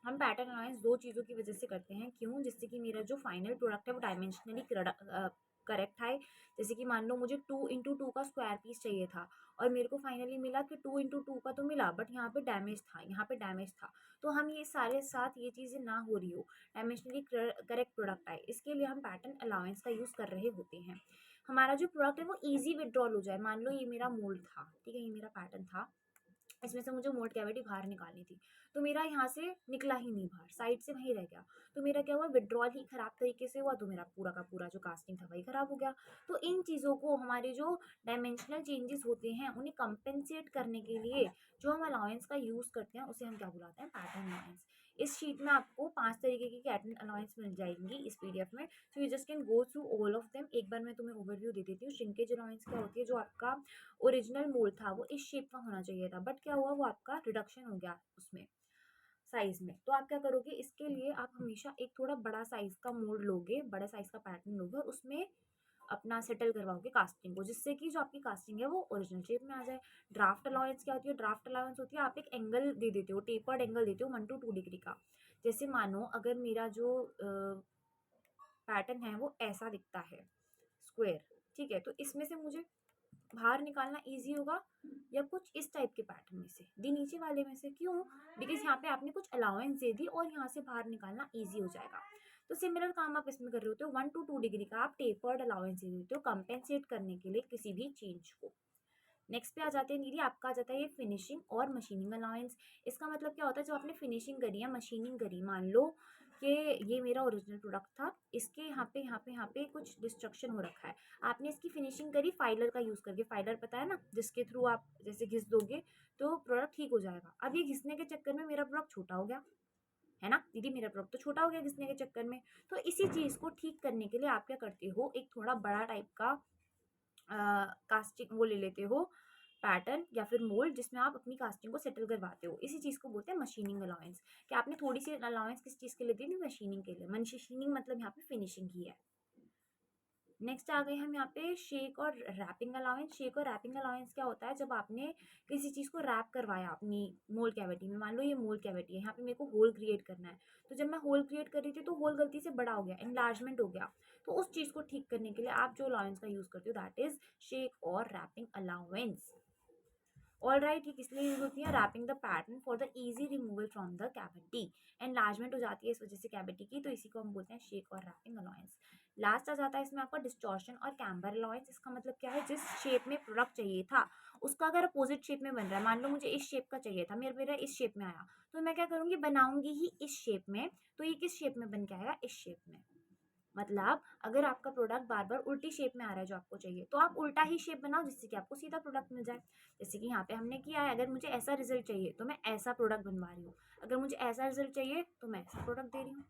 Speaker 1: हम पैटर्न अलाउंस दो चीज़ों की वजह से करते हैं। क्यों, जिससे कि मेरा जो फाइनल प्रोडक्ट है वो डायमेंशनली करेक्ट है। जैसे कि मान लो मुझे 2x2 का स्क्वायर पीस चाहिए था और मेरे को फाइनली मिला कि 2x2 का तो मिला, बट यहाँ पे डैमेज था, तो हम ये सारे साथ ये चीज़ें ना हो रही हो, डायमेंशनली करेक्ट प्रोडक्ट आए, इसके लिए हम पैटर्न अलाउंस का यूज़ कर रहे होते हैं। हमारा जो प्रोडक्ट है वो ईजी विड्रॉल हो जाए। मान लो ये मेरा मोल्ड था, ठीक है, ये मेरा पैटर्न था, इसमें से मुझे मोल्ड कैविटी बाहर निकालनी थी, तो मेरा यहाँ से निकला ही नहीं बाहर, साइड से वहीं रह गया, तो मेरा क्या हुआ, विड्रॉल ही खराब तरीके से हुआ, तो मेरा पूरा का पूरा जो कास्टिंग था वही खराब हो गया। तो इन चीज़ों को, हमारे जो डायमेंशनल चेंजेस होते हैं उन्हें कंपेंसेट करने के लिए जो हम अलाउंस का यूज़ करते हैं उसे हम क्या बुलाते हैं, पैटर्न अलाउंस। इस शीट में आपको 5 तरीके की पैटर्न अलाउंस मिल जाएंगी इस पीडीएफ में, so you just can go through all of them. एक बार मैं तुम्हें ओवरव्यू दे देती हूँ। श्रिंकेज अलाउंस क्या होती है, जो आपका ओरिजिनल मोल्ड था वो इस शेप का होना चाहिए था, बट क्या हुआ, वो आपका रिडक्शन हो गया उसमें साइज में, तो आप क्या करोगे, इसके लिए आप हमेशा एक थोड़ा बड़ा साइज का मोल्ड लोगे, बड़ा साइज का पैटर्न लोगे और उसमें अपना सेटल करवाओगे कास्टिंग को, जिससे कि जो आपकी कास्टिंग है वो ओरिजिनल शेप में आ जाए। ड्राफ्ट अलाउंस क्या होती है, ड्राफ्ट अलाउंस होती है आप एक एंगल दे देते हो, टेपर्ड एंगल देते हो 1 to 2 डिग्री का। जैसे मानो अगर मेरा जो पैटर्न है वो ऐसा दिखता है, स्क्वायर, ठीक है, तो इसमें से मुझे बाहर निकालना इजी होगा या कुछ इस टाइप के पैटर्न में से, दी नीचे वाले में से। क्यों, बिकॉज यहाँ पे आपने कुछ अलाउंस दे दी और यहाँ से बाहर निकालना इजी हो जाएगा। तो सिमिलर काम आप इसमें कर रहे होते हो, 1 to 2 डिग्री का आप टेपर्ड अलाउंस दे देते हो कंपेंसेट करने के लिए किसी भी चेंज को। नेक्स्ट पे आ जाते हैं दीदी, आपका आ जाता है ये फिनिशिंग और मशीनिंग अलाउंस। इसका मतलब क्या होता है, जो आपने फिनिशिंग करी है, मशीनिंग करी, मान लो कि ये मेरा ओरिजिनल प्रोडक्ट था, इसके यहाँ पे कुछ डिस्ट्रक्शन हो रखा है, आपने इसकी फिनिशिंग करी फाइलर का यूज़ करके। फाइलर पता है ना, जिसके थ्रू आप जैसे घिस दोगे तो प्रोडक्ट ठीक हो जाएगा। अब ये घिसने के चक्कर में मेरा प्रोडक्ट छोटा हो गया, है ना दीदी, मेरा प्रोडक्ट तो छोटा हो गया घिसने के चक्कर में। तो इसी चीज़ को ठीक करने के लिए आप क्या करते हो, एक थोड़ा बड़ा टाइप का कास्टिंग वो ले लेते हो, पैटर्न या फिर मोल्ड, जिसमें आप अपनी कास्टिंग को सेटल करवाते हो। इसी चीज़ को बोलते हैं मशीनिंग अलाउंस। कि आपने थोड़ी सी अलाउंस किस चीज़ के लिए दी, मशीनिंग के लिए। मशीनिंग मतलब यहाँ पे फिनिशिंग ही है। नेक्स्ट आ गए हम यहाँ पे शेक और रैपिंग अलाउंस। शेक और रैपिंग अलाउंस क्या होता है, जब आपने किसी चीज़ को रैप करवाया अपनी मोल्ड कैविटी में, मान लो ये मोल्ड कैविटी है, यहाँ पे मेरे को होल क्रिएट करना है, तो जब मैं होल क्रिएट कर रही थी तो होल गलती से बड़ा हो गया, एनलार्जमेंट हो गया, तो उस चीज़ को ठीक करने के लिए आप जो अलाउंस का यूज़ करते हो दैट इज शेक और रैपिंग अलाउंस। ऑल राइट, ये किस लिए यूज होती है, rapping the pattern for the easy removal from the cavity. Enlargement हो जाती है इस वजह से कैविटी की, तो इसी को हम बोलते हैं शेक और रैपिंग अलाउंस। लास्ट आ जाता है इसमें आपका डिस्टॉर्शन और कैम्बर अलाउंस। इसका मतलब क्या है, जिस शेप में प्रोडक्ट चाहिए था उसका अगर अपोजिट शेप में बन रहा है, मान लो मुझे इस शेप का चाहिए था, मेरा इस शेप में आया, तो मैं क्या करूँगी, बनाऊंगी ही इस शेप में, तो ये किस शेप में बन के आएगा, इस शेप में। मतलब अगर आपका प्रोडक्ट बार बार उल्टी शेप में आ रहा है जो आपको चाहिए, तो आप उल्टा ही शेप बनाओ जिससे कि आपको सीधा प्रोडक्ट मिल जाए। जैसे कि यहाँ पे हमने किया है, अगर मुझे ऐसा रिजल्ट चाहिए तो मैं ऐसा प्रोडक्ट बनवा रही हूँ, अगर मुझे ऐसा रिजल्ट चाहिए तो मैं ऐसा प्रोडक्ट दे रही हूँ।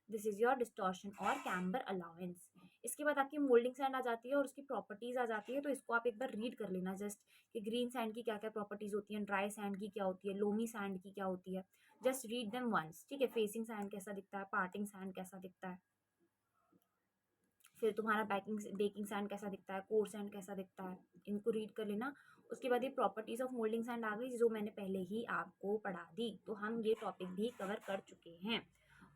Speaker 1: दिस इज योर डिस्टॉर्शन और कैम्बर अलाउंस। इसके बाद आपकी मोल्डिंग सैंड आ जाती है और उसकी प्रॉपर्टीज आ जाती है, तो इसको आप एक बार रीड कर लेना जस्ट, कि ग्रीन सैंड की क्या क्या प्रॉपर्टीज होती हैं, ड्राई सैंड की क्या होती है, लोमी सैंड की क्या होती है। जस्ट रीड देम वंस, ठीक है। फेसिंग सैंड कैसा दिखता है, पार्टिंग सैंड कैसा दिखता है, फिर तुम्हारा बेकिंग सैंड कैसा दिखता है, कोर सैंड कैसा दिखता है, इनको रीड कर लेना। उसके बाद ये प्रॉपर्टीज ऑफ मोल्डिंग सैंड आ गई, जो मैंने पहले ही आपको पढ़ा दी, तो हम ये टॉपिक भी कवर कर चुके हैं।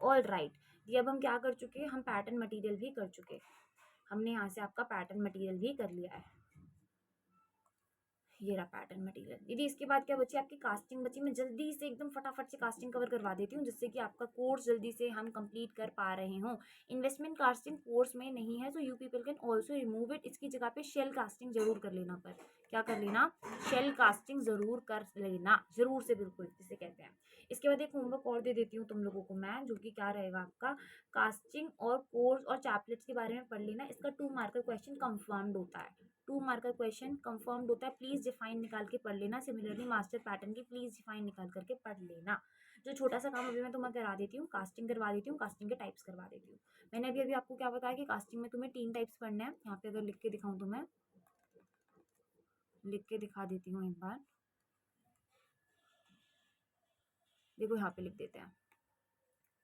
Speaker 1: ऑल राइट, ये अब हम क्या कर चुके हैं, हम पैटर्न मटेरियल भी कर चुके, हमने यहाँ से आपका पैटर्न मटेरियल भी कर लिया है। ये रहा पैटर्न मटेरियल दीदी। इसके बाद क्या बची आपकी कास्टिंग बची। मैं जल्दी से एकदम फटाफट से कास्टिंग कवर करवा देती हूँ जिससे कि आपका कोर्स जल्दी से हम कंप्लीट कर पा रहे हों। इन्वेस्टमेंट कास्टिंग कोर्स में नहीं है तो you people can also remove it. इसकी जगह पे शेल कास्टिंग जरूर कर लेना। पर क्या कर लेना, शेल कास्टिंग जरूर कर लेना, जरूर से बिल्कुल जिसे कहते हैं। इसके बाद एक होमवर्क और दे देती हूँ तुम लोगों को मैं, जो कि क्या रहेगा आपका, कास्टिंग और कोर्स और चैपलेट्स के बारे में पढ़ लेना। इसका 2 मार्कर क्वेश्चन कंफर्म्ड होता है, 2 मार्कर क्वेश्चन कंफर्म्ड होता है। प्लीज डिफाइन निकाल के पढ़ लेना। सिमिलरली मास्टर पैटर्न की प्लीज डिफाइन निकाल करके पढ़ लेना। जो छोटा सा काम अभी मैं तुम्हें करा देती हूँ, कास्टिंग करवा देती हूँ, कास्टिंग के टाइप्स करवा देती हूँ। मैंने अभी अभी आपको क्या बताया कि कास्टिंग में तुम्हें 3 टाइप्स पढ़ने हैं। यहाँ पे अगर लिख के दिखाऊं तो मैं लिख के दिखा देती हूँ एक बार। देखो यहाँ पे लिख देते हैं।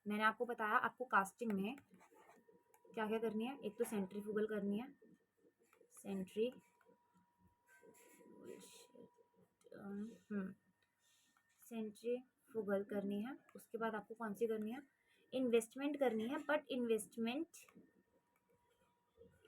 Speaker 1: मैंने आपको बताया आपको कास्टिंग में क्या क्या करनी है। एक तो सेंट्रीफ्यूगल करनी है, सेंट्री सेंट्रीफ्यूगल करनी है। उसके बाद आपको कौन सी करनी है, इन्वेस्टमेंट करनी है। But investment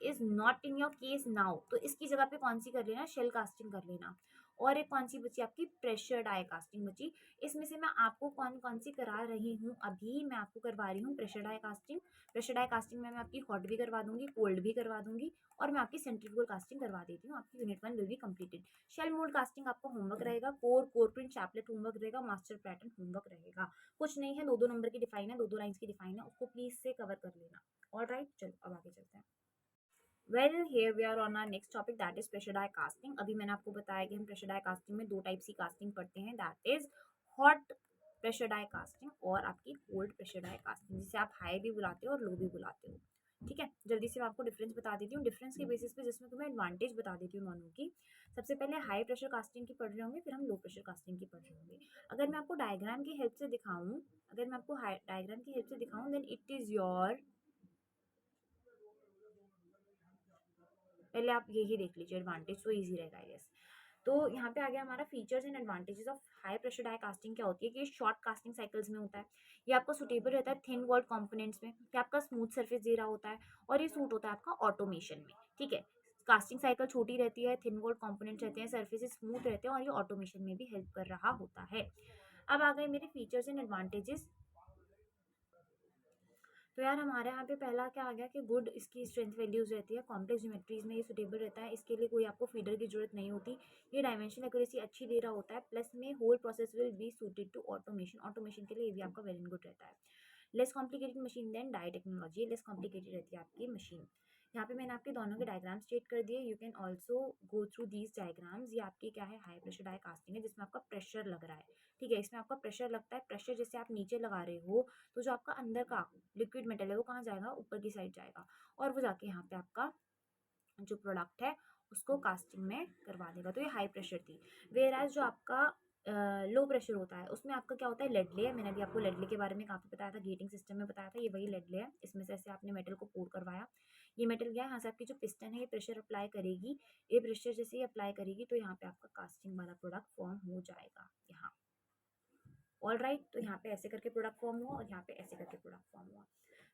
Speaker 1: is not in your case now, तो इसकी जगह पे कौन सी कर लेना, शेल कास्टिंग कर लेना। और एक कौन सी बची आपकी, प्रेशर डाई कास्टिंग बची। इसमें से मैं आपको कौन कौन सी करा रही हूँ, अभी मैं आपको करवा रही हूँ pressure die casting. Pressure die casting में मैं आपकी हॉट भी करवा दूंगी, कोल्ड भी करवा दूंगी, और मैं आपकी सेंट्रीफ्यूगल कास्टिंग करवा देती हूँ। आपकी unit 1 will be completed. Shell mould casting आपका होमवर्क रहेगा, कोर प्रिंट चैपलेट होमवर्क रहेगा, मास्टर पैटर्न होमवर्क रहेगा। कुछ नहीं है, 2-2 नंबर की डिफाइन है, 2-2 लाइन्स की डिफाइन है, उसको प्लीज से कवर कर लेना। ऑलराइट, चलो अब आगे चलते हैं। Well here we are on our next topic, that is pressure die casting. अभी मैंने आपको बताया कि हम प्रेशर डाई कास्टिंग में 2 टाइप्स की कास्टिंग पढ़ते हैं, that is hot pressure die casting और आपकी कोल्ड प्रेशर डाई कास्टिंग, जिसे आप हाई भी बुलाते हो और लो भी बुलाते हो। ठीक है, जल्दी से मैं आपको डिफरेंस बता देती हूँ। डिफरेंस के बेसिस पे जिसमें तुम्हें एडवांटेज बता देती हूँ दोनों की। सबसे पहले हाई प्रेशर कास्टिंग की पढ़ रहे होंगे, फिर हम लो प्रेशर कास्टिंग की पढ़ रहे होंगे। अगर मैं आपको डायग्राम की हेल्प से दिखाऊं, अगर मैं आपको डायग्राम की हेल्प से दिखाऊं, देन इट इज योर, पहले आप यही देख लीजिए एडवांटेज, तो इजी रहेगा आई गेस। तो यहाँ पे आ गया हमारा features and advantages of high pressure die casting. क्या होती है कि ये शॉर्ट कास्टिंग साइकिल्स में होता है, ये आपका सुटेबल रहता है थिन वॉल्ड कंपोनेंट्स में, ये आपका स्मूथ सरफेस दे रहा होता है, और ये सूट होता है आपका ऑटोमेशन में। ठीक है, कास्टिंग साइकिल छोटी रहती है, थिन वॉल्ड कंपोनेंट्स रहते हैं, सरफेसेस स्मूथ रहते हैं, और ये ऑटोमेशन में भी हेल्प कर रहा होता है। अब आ गए मेरे फीचर्स एंड एडवांटेजेस। तो यार हमारे यहाँ पे पहला क्या आ गया कि गुड इसकी स्ट्रेंथ वैल्यूज रहती है, कॉम्प्लेक्स ज्योमेट्रीज में ये सुटेबल रहता है, इसके लिए कोई आपको फीडर की जरूरत नहीं होती, ये डायमेंशन एक्यूरेसी अच्छी दे रहा होता है, प्लस में whole process will be suited to automation, automation के लिए ये भी आपका वेरी गुड रहता है। Less complicated machine than die technology, less complicated रहती है आपकी मशीन। यहाँ पे मैंने आपके दोनों के डायग्राम स्टेट कर दिए, you can also go through these diagrams. ये आपकी क्या है, हाई प्रेशर डाई कास्टिंग है, जिसमें आपका प्रेशर लग रहा है। ठीक है, इसमें आपका प्रेशर लगता है, प्रेशर जैसे आप नीचे लगा रहे हो तो जो आपका अंदर का लिक्विड मेटल है वो कहाँ जाएगा, ऊपर की साइड जाएगा, और वो जाके यहाँ पे आपका जो प्रोडक्ट है उसको कास्टिंग में करवा देगा। तो ये हाई प्रेशर थी। वेयर एज जो आपका लो प्रेशर होता है उसमें आपका क्या होता है, लेड ले है। मैंने अभी आपको लेड ले के बारे में काफ़ी बताया था, गेटिंग सिस्टम में बताया था, ये वही लेड ले है। इसमें से ऐसे आपने मेटल को पोर करवाया, ये मेटल गया यहाँ से, आपकी जो पिस्टन है ये प्रेशर अप्लाई करेगी, ये प्रेशर जैसे ही अप्लाई करेगी तो यहाँ पे आपका कास्टिंग वाला प्रोडक्ट फॉर्म हो जाएगा यहाँ। ऑल राइट, तो यहाँ पे ऐसे करके प्रोडक्ट फॉर्म हुआ और यहाँ पे ऐसे करके प्रोडक्ट फॉर्म हुआ।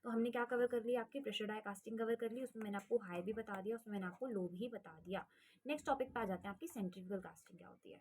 Speaker 1: तो हमने क्या कवर कर लिया, आपकी प्रेशर डाई कास्टिंग कवर कर ली, उसमें मैंने आपको हाई भी बता दिया, उसमें मैंने आपको लो भी बता दिया। नेक्स्ट टॉपिक पे आ जाते हैं, आपकी सेंट्रीफ्यूगल कास्टिंग क्या होती है।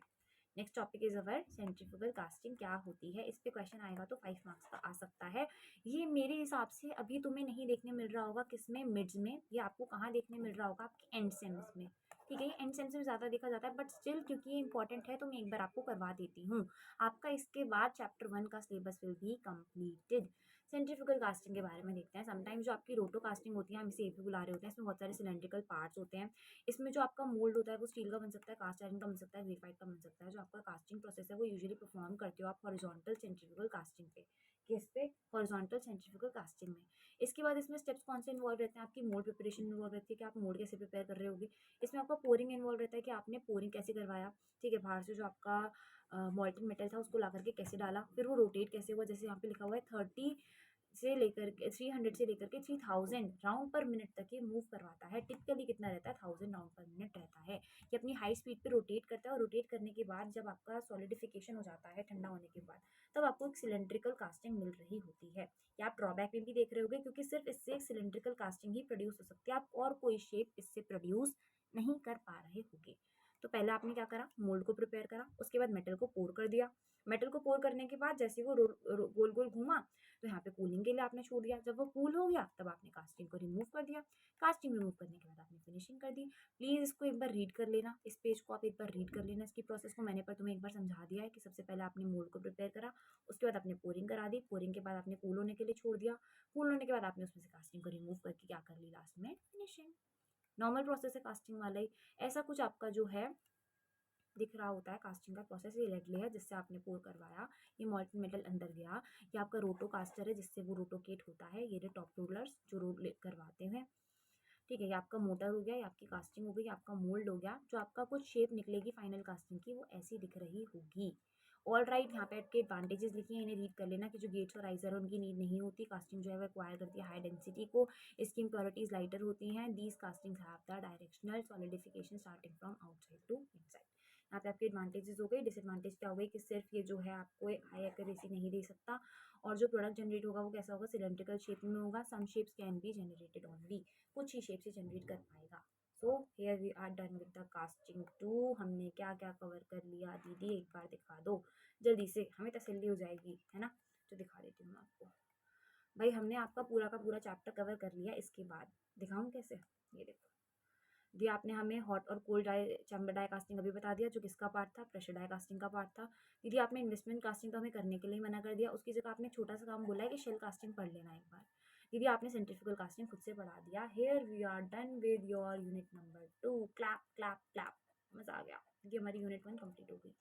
Speaker 1: Next topic is our centrifugal casting क्या होती है। इस पे क्वेश्चन आएगा तो 5 मार्क्स का आ सकता है। ये मेरे हिसाब से अभी तुम्हें नहीं देखने मिल रहा होगा किसमें, मिड्स में, ये आपको कहाँ देखने मिल रहा होगा, आपके एंड सेम्स में। ठीक है, ये एंड सेम्स में ज़्यादा देखा जाता है, बट स्टिल क्योंकि ये इंपॉर्टेंट है तो मैं एक बार आपको करवा देती हूँ। आपका इसके बाद चैप्टर 1 का syllabus will be completed. Centrifugal casting के बारे में देखते हैं। समटाइम्स जो आपकी रोटो कास्टिंग होती है, हम इसे भी बुला रहे होते हैं, इसमें बहुत सारे सिलेंड्रिकल पार्ट्स होते हैं। इसमें जो आपका मोल्ड होता है वो स्टील का बन सकता है, कास्ट आयरन का बन सकता है, ग्रेफाइट का बन सकता है। जो आपका कास्टिंग प्रोसेस है वो यूजुअली परफॉर्म करते हो आप हॉरिजॉन्टल सेंट्रीफ्यूगल कास्टिंग पे। किस पे, हॉरिजॉन्टल सेंट्रीफ्यूगल कास्टिंग में। इसके बाद इसमें स्टेप्स कौन से इन्वॉल्व रहते हैं, आपकी मोल्ड प्रिपरेशन इन्वॉल्व रहती है कि आप मोल्ड कैसे प्रिपेयर कर रहे होगे। इसमें आपका पोरिंग इन्वॉल्व रहता है कि आपने पोरिंग कैसे करवाया। ठीक है, बाहर से जो आपका मॉल्टन मेटल था उसको ला करके कैसे डाला, फिर वो रोटेट कैसे हुआ, जैसे यहाँ पे लिखा हुआ है 30 से लेकर के 300 से लेकर के 3000 राउंड पर मिनट तक ये मूव करवाता है। टिपिकली कितना रहता है, 1000 राउंड पर मिनट रहता है। ये अपनी हाई स्पीड पे रोटेट करता है, और रोटेट करने के बाद जब आपका सॉलिडिफिकेशन हो जाता है ठंडा होने के बाद, तब आपको एक सिलेंड्रिकल कास्टिंग मिल रही होती है। या आप ड्रॉबैक में भी देख रहे होगे, क्योंकि सिर्फ इससे एक सिलेंड्रिकल कास्टिंग ही प्रोड्यूस हो सकती है, आप और कोई शेप इससे प्रोड्यूस नहीं कर पा रहे होगे। तो पहले आपने क्या करा, मोल्ड को प्रिपेयर करा, उसके बाद मेटल को पोर कर दिया। मेटल को पोर करने के बाद जैसे वो गोल गोल घूमा तो यहाँ पे कूलिंग के लिए आपने छोड़ दिया। जब वो कूल हो गया तब आपने कास्टिंग को रिमूव कर दिया। कास्टिंग रिमूव करने के बाद आपने फिनिशिंग कर दी। प्लीज़ इसको एक बार रीड कर लेना, इस पेज को आप एक बार रीड कर लेना, इसकी प्रोसेस को मैंने पर तुम्हें एक बार समझा दिया है कि सबसे पहले आपने मोल्ड को प्रिपेयर करा, उसके बाद आपने पोरिंग करा दी, पोरिंग के बाद आपने कूल होने के लिए छोड़ दिया, कूल होने के बाद आपने उसमें से कास्टिंग को रिमूव करके क्या कर ली, लास्ट में फिनिशिंग। नॉर्मल प्रोसेस है कास्टिंग वाला ही। ऐसा कुछ आपका जो है दिख रहा होता है कास्टिंग का प्रोसेस। ये लेड लेयर जिससे आपने पोर करवाया, ये मॉल्टन मेटल अंदर गया, ये आपका रोटो कास्टर है जिससे वो रोटोकेट होता है, ये टॉप रोलर्स जो रोल करवाते हैं। ठीक है, ये आपका मोटर हो गया, ये आपकी कास्टिंग हो गई, आपका मोल्ड हो गया। जो आपका कुछ शेप निकलेगी फाइनल कास्टिंग की वो ऐसी दिख रही होगी। ऑल राइट, यहाँ पे आपके एडवांटेजेस लिखी हैं, इन्हें रीड कर लेना कि जो गेट्स और आइजर है उनकी नीड नहीं होती। कास्टिंग जो है वो एक्वायर करती है हाई डेंसिटी को, इसकी इम्प्योरिटीज लाइटर होती हैं। These castings have the directional solidification starting from outside to inside. यहाँ पे आपके एडवांटेजेस हो गई। डिसएडवांटेज क्या हो गई कि सिर्फ ये जो है आपको हाई एक्यूरेसी नहीं दे सकता, और जो प्रोडक्ट जनरेट होगा वो कैसा होगा, सिलेंड्रिकल शेप में होगा। Some shapes can be generated only, कुछ ही शेप से जनरेट कर पाएगा। So here we are done with the casting 2। हमने क्या क्या कवर कर लिया दीदी, एक बार दिखा दो जल्दी से, हमें तसल्ली हो जाएगी, है ना। तो दिखा देती हूँ मैं आपको। भाई हमने आपका पूरा का पूरा चैप्टर कवर कर लिया। इसके बाद दिखाऊं कैसे, ये देखो दिया आपने हमें हॉट और cold die chamber die casting अभी बता दिया, जो किसका पार्ट था, प्रेशर डाई कास्टिंग का पार्ट था। दीदी आपने इन्वेस्टमेंट कास्टिंग तो हमें करने के लिए मना कर दिया, उसकी जगह आपने छोटा सा काम बोला है कि शेल कास्टिंग पढ़ लेना एक बार। दीदी आपने सेंट्रीफ्यूगल कास्टिंग खुद से पढ़ा दिया। Here we are done with your unit number 2। Clap clap clap, मजा आ गया, ये हमारी यूनिट 1 कंप्लीट हो गई।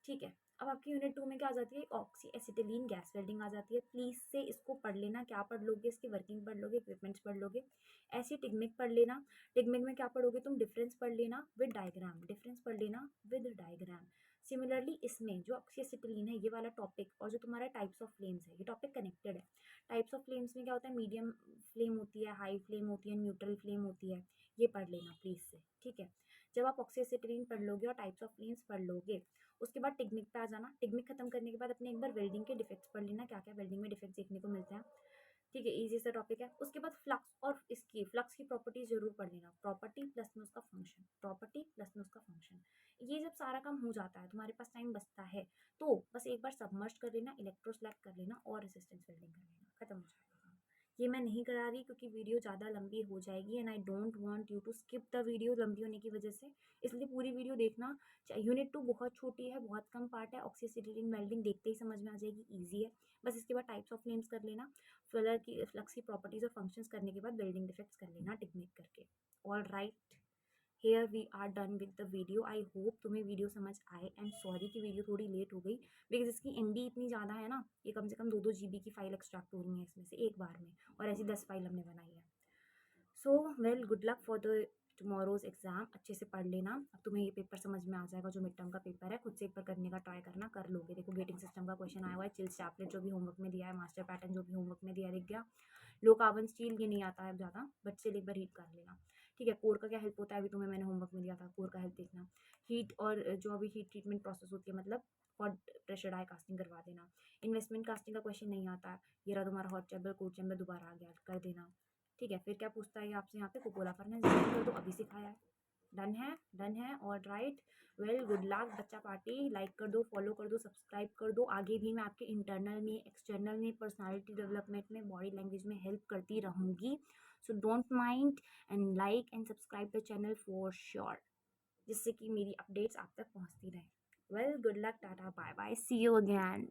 Speaker 1: ठीक है, अब आपकी यूनिट 2 में क्या आ जाती है, ऑक्सी एसिटिलीन गैस वेल्डिंग आ जाती है। प्लीज़ से इसको पढ़ लेना, क्या पढ़ लोगे, इसकी वर्किंग पढ़ लोगे, इक्विपमेंट्स पढ़ लोगे। ऐसी टिग्मिक पढ़ लेना। टिग्मिक में क्या पढ़ोगे तुम, डिफरेंस पढ़ लेना विद डायग्राम, डिफरेंस पढ़ लेना विद डायग्राम। सिमिलरली इसमें जो ऑक्सी एसिटिलीन है ये वाला टॉपिक, और जो तुम्हारा टाइप्स ऑफ फ्लेम्स है ये टॉपिक कनेक्टेड है। टाइप्स ऑफ फ्लेम्स में क्या होता है, मीडियम फ्लेम होती है, हाई फ्लेम होती है, न्यूट्रल फ्लेम होती है, ये पढ़ लेना प्लीज़ से। ठीक है, जब आप ऑक्सी एसिटिलीन पढ़ लोगे और टाइप्स ऑफ फ्लेम्स पढ़ लोगे, उसके बाद टिग्मिक पे आ जाना। टिग्मिक खत्म करने के बाद अपने एक बार वेल्डिंग के डिफेक्ट्स पढ़ लेना, क्या क्या वेल्डिंग में डिफेक्ट्स देखने को मिलते हैं। ठीक है, इजी सा टॉपिक है। उसके बाद फ्लक्स और इसकी फ्लक्स की प्रॉपर्टीज जरूर पढ़ लेना, प्रॉपर्टी प्लस में उसका फंक्शन, प्रॉपर्टी प्लस में उसका फंक्शन। ये जब सारा काम हो जाता है, तुम्हारे पास टाइम बचता है, तो बस एक बार सबमर्ज कर लेना, इलेक्ट्रोस्लैग कर लेना और रेजिस्टेंस वेल्डिंग कर लेना, खत्म हो जाएगा काम। ये मैं नहीं करा रही क्योंकि वीडियो ज़्यादा लंबी हो जाएगी, and I don't want you to skip the video लंबी होने की वजह से, इसलिए पूरी वीडियो देखना। यूनिट 2 बहुत छोटी है, बहुत कम पार्ट है, ऑक्सी एसिटिलीन वेल्डिंग देखते ही समझ में आ जाएगी, ईजी है। बस इसके बाद टाइप्स ऑफ फ्लेम्स कर लेना, फिलर की फ्लक्स की प्रॉपर्टीज और फंक्शंस करने के बाद बिल्डिंग डिफेक्ट्स कर लेना टिकनिक करके। All right, here we are done with the video. I hope तुम्हें वीडियो समझ आए, एंड सॉरी कि वीडियो थोड़ी लेट हो गई, बिकॉज इसकी एमबी इतनी ज़्यादा है ना, ये कम से कम 2-2 जीबी की फाइल एक्सट्रैक्ट हो रही है इसमें से एक बार में, और ऐसी 10 फाइल हमने बनाई है। So well, good luck for the tomorrow's exam. अच्छे से पढ़ लेना, अब तुम्हें ये पेपर समझ में आ जाएगा, जो मिड टर्म का पेपर है। खुद से एक बार करने का ट्राई करना, कर लोगे। देखो गेटिंग सिस्टम का क्वेश्चन आया हुआ है, चिल्स चैपलेट जो भी होमवर्क में दिया है, मास्टर पैटर्न जो भी होमवर्क में दिया, दिख गया। लो कार्बन स्टील ये नहीं आता है ज़्यादा, बट से एक बार रीड कर लेना। ठीक है, कोर का क्या हेल्प होता है अभी तुम्हें मैंने होमवर्क में दिया था, कोर का हेल्प देखना। हीट और जो अभी हीट ट्रीटमेंट प्रोसेस होती है, मतलब हॉट प्रेशर डाई कास्टिंग करवा देना। इन्वेस्टमेंट कास्टिंग का क्वेश्चन नहीं आता है, ये रहा तुम्हारा हॉट चैम्बर, कोल्ड चैम्बर दोबारा आ गया, कर देना। ठीक है, फिर क्या पूछता है ये आपसे यहाँ पे, कोकोला फर्नेस डिजाइन कर दो, अभी सिखाया है। डन है, डन है, और राइट। वेल, गुड लक बच्चा पार्टी। लाइक कर दो, फॉलो कर दो, सब्सक्राइब कर दो। आगे भी मैं आपके इंटरनल में, एक्सटर्नल में, पर्सनालिटी डेवलपमेंट में, बॉडी लैंग्वेज में हेल्प करती रहूँगी। So don't mind, and like and subscribe the channel for sure, जिससे कि मेरी अपडेट्स आप तक पहुँचती रहें। Well, good luck, tata, bye bye, see you again.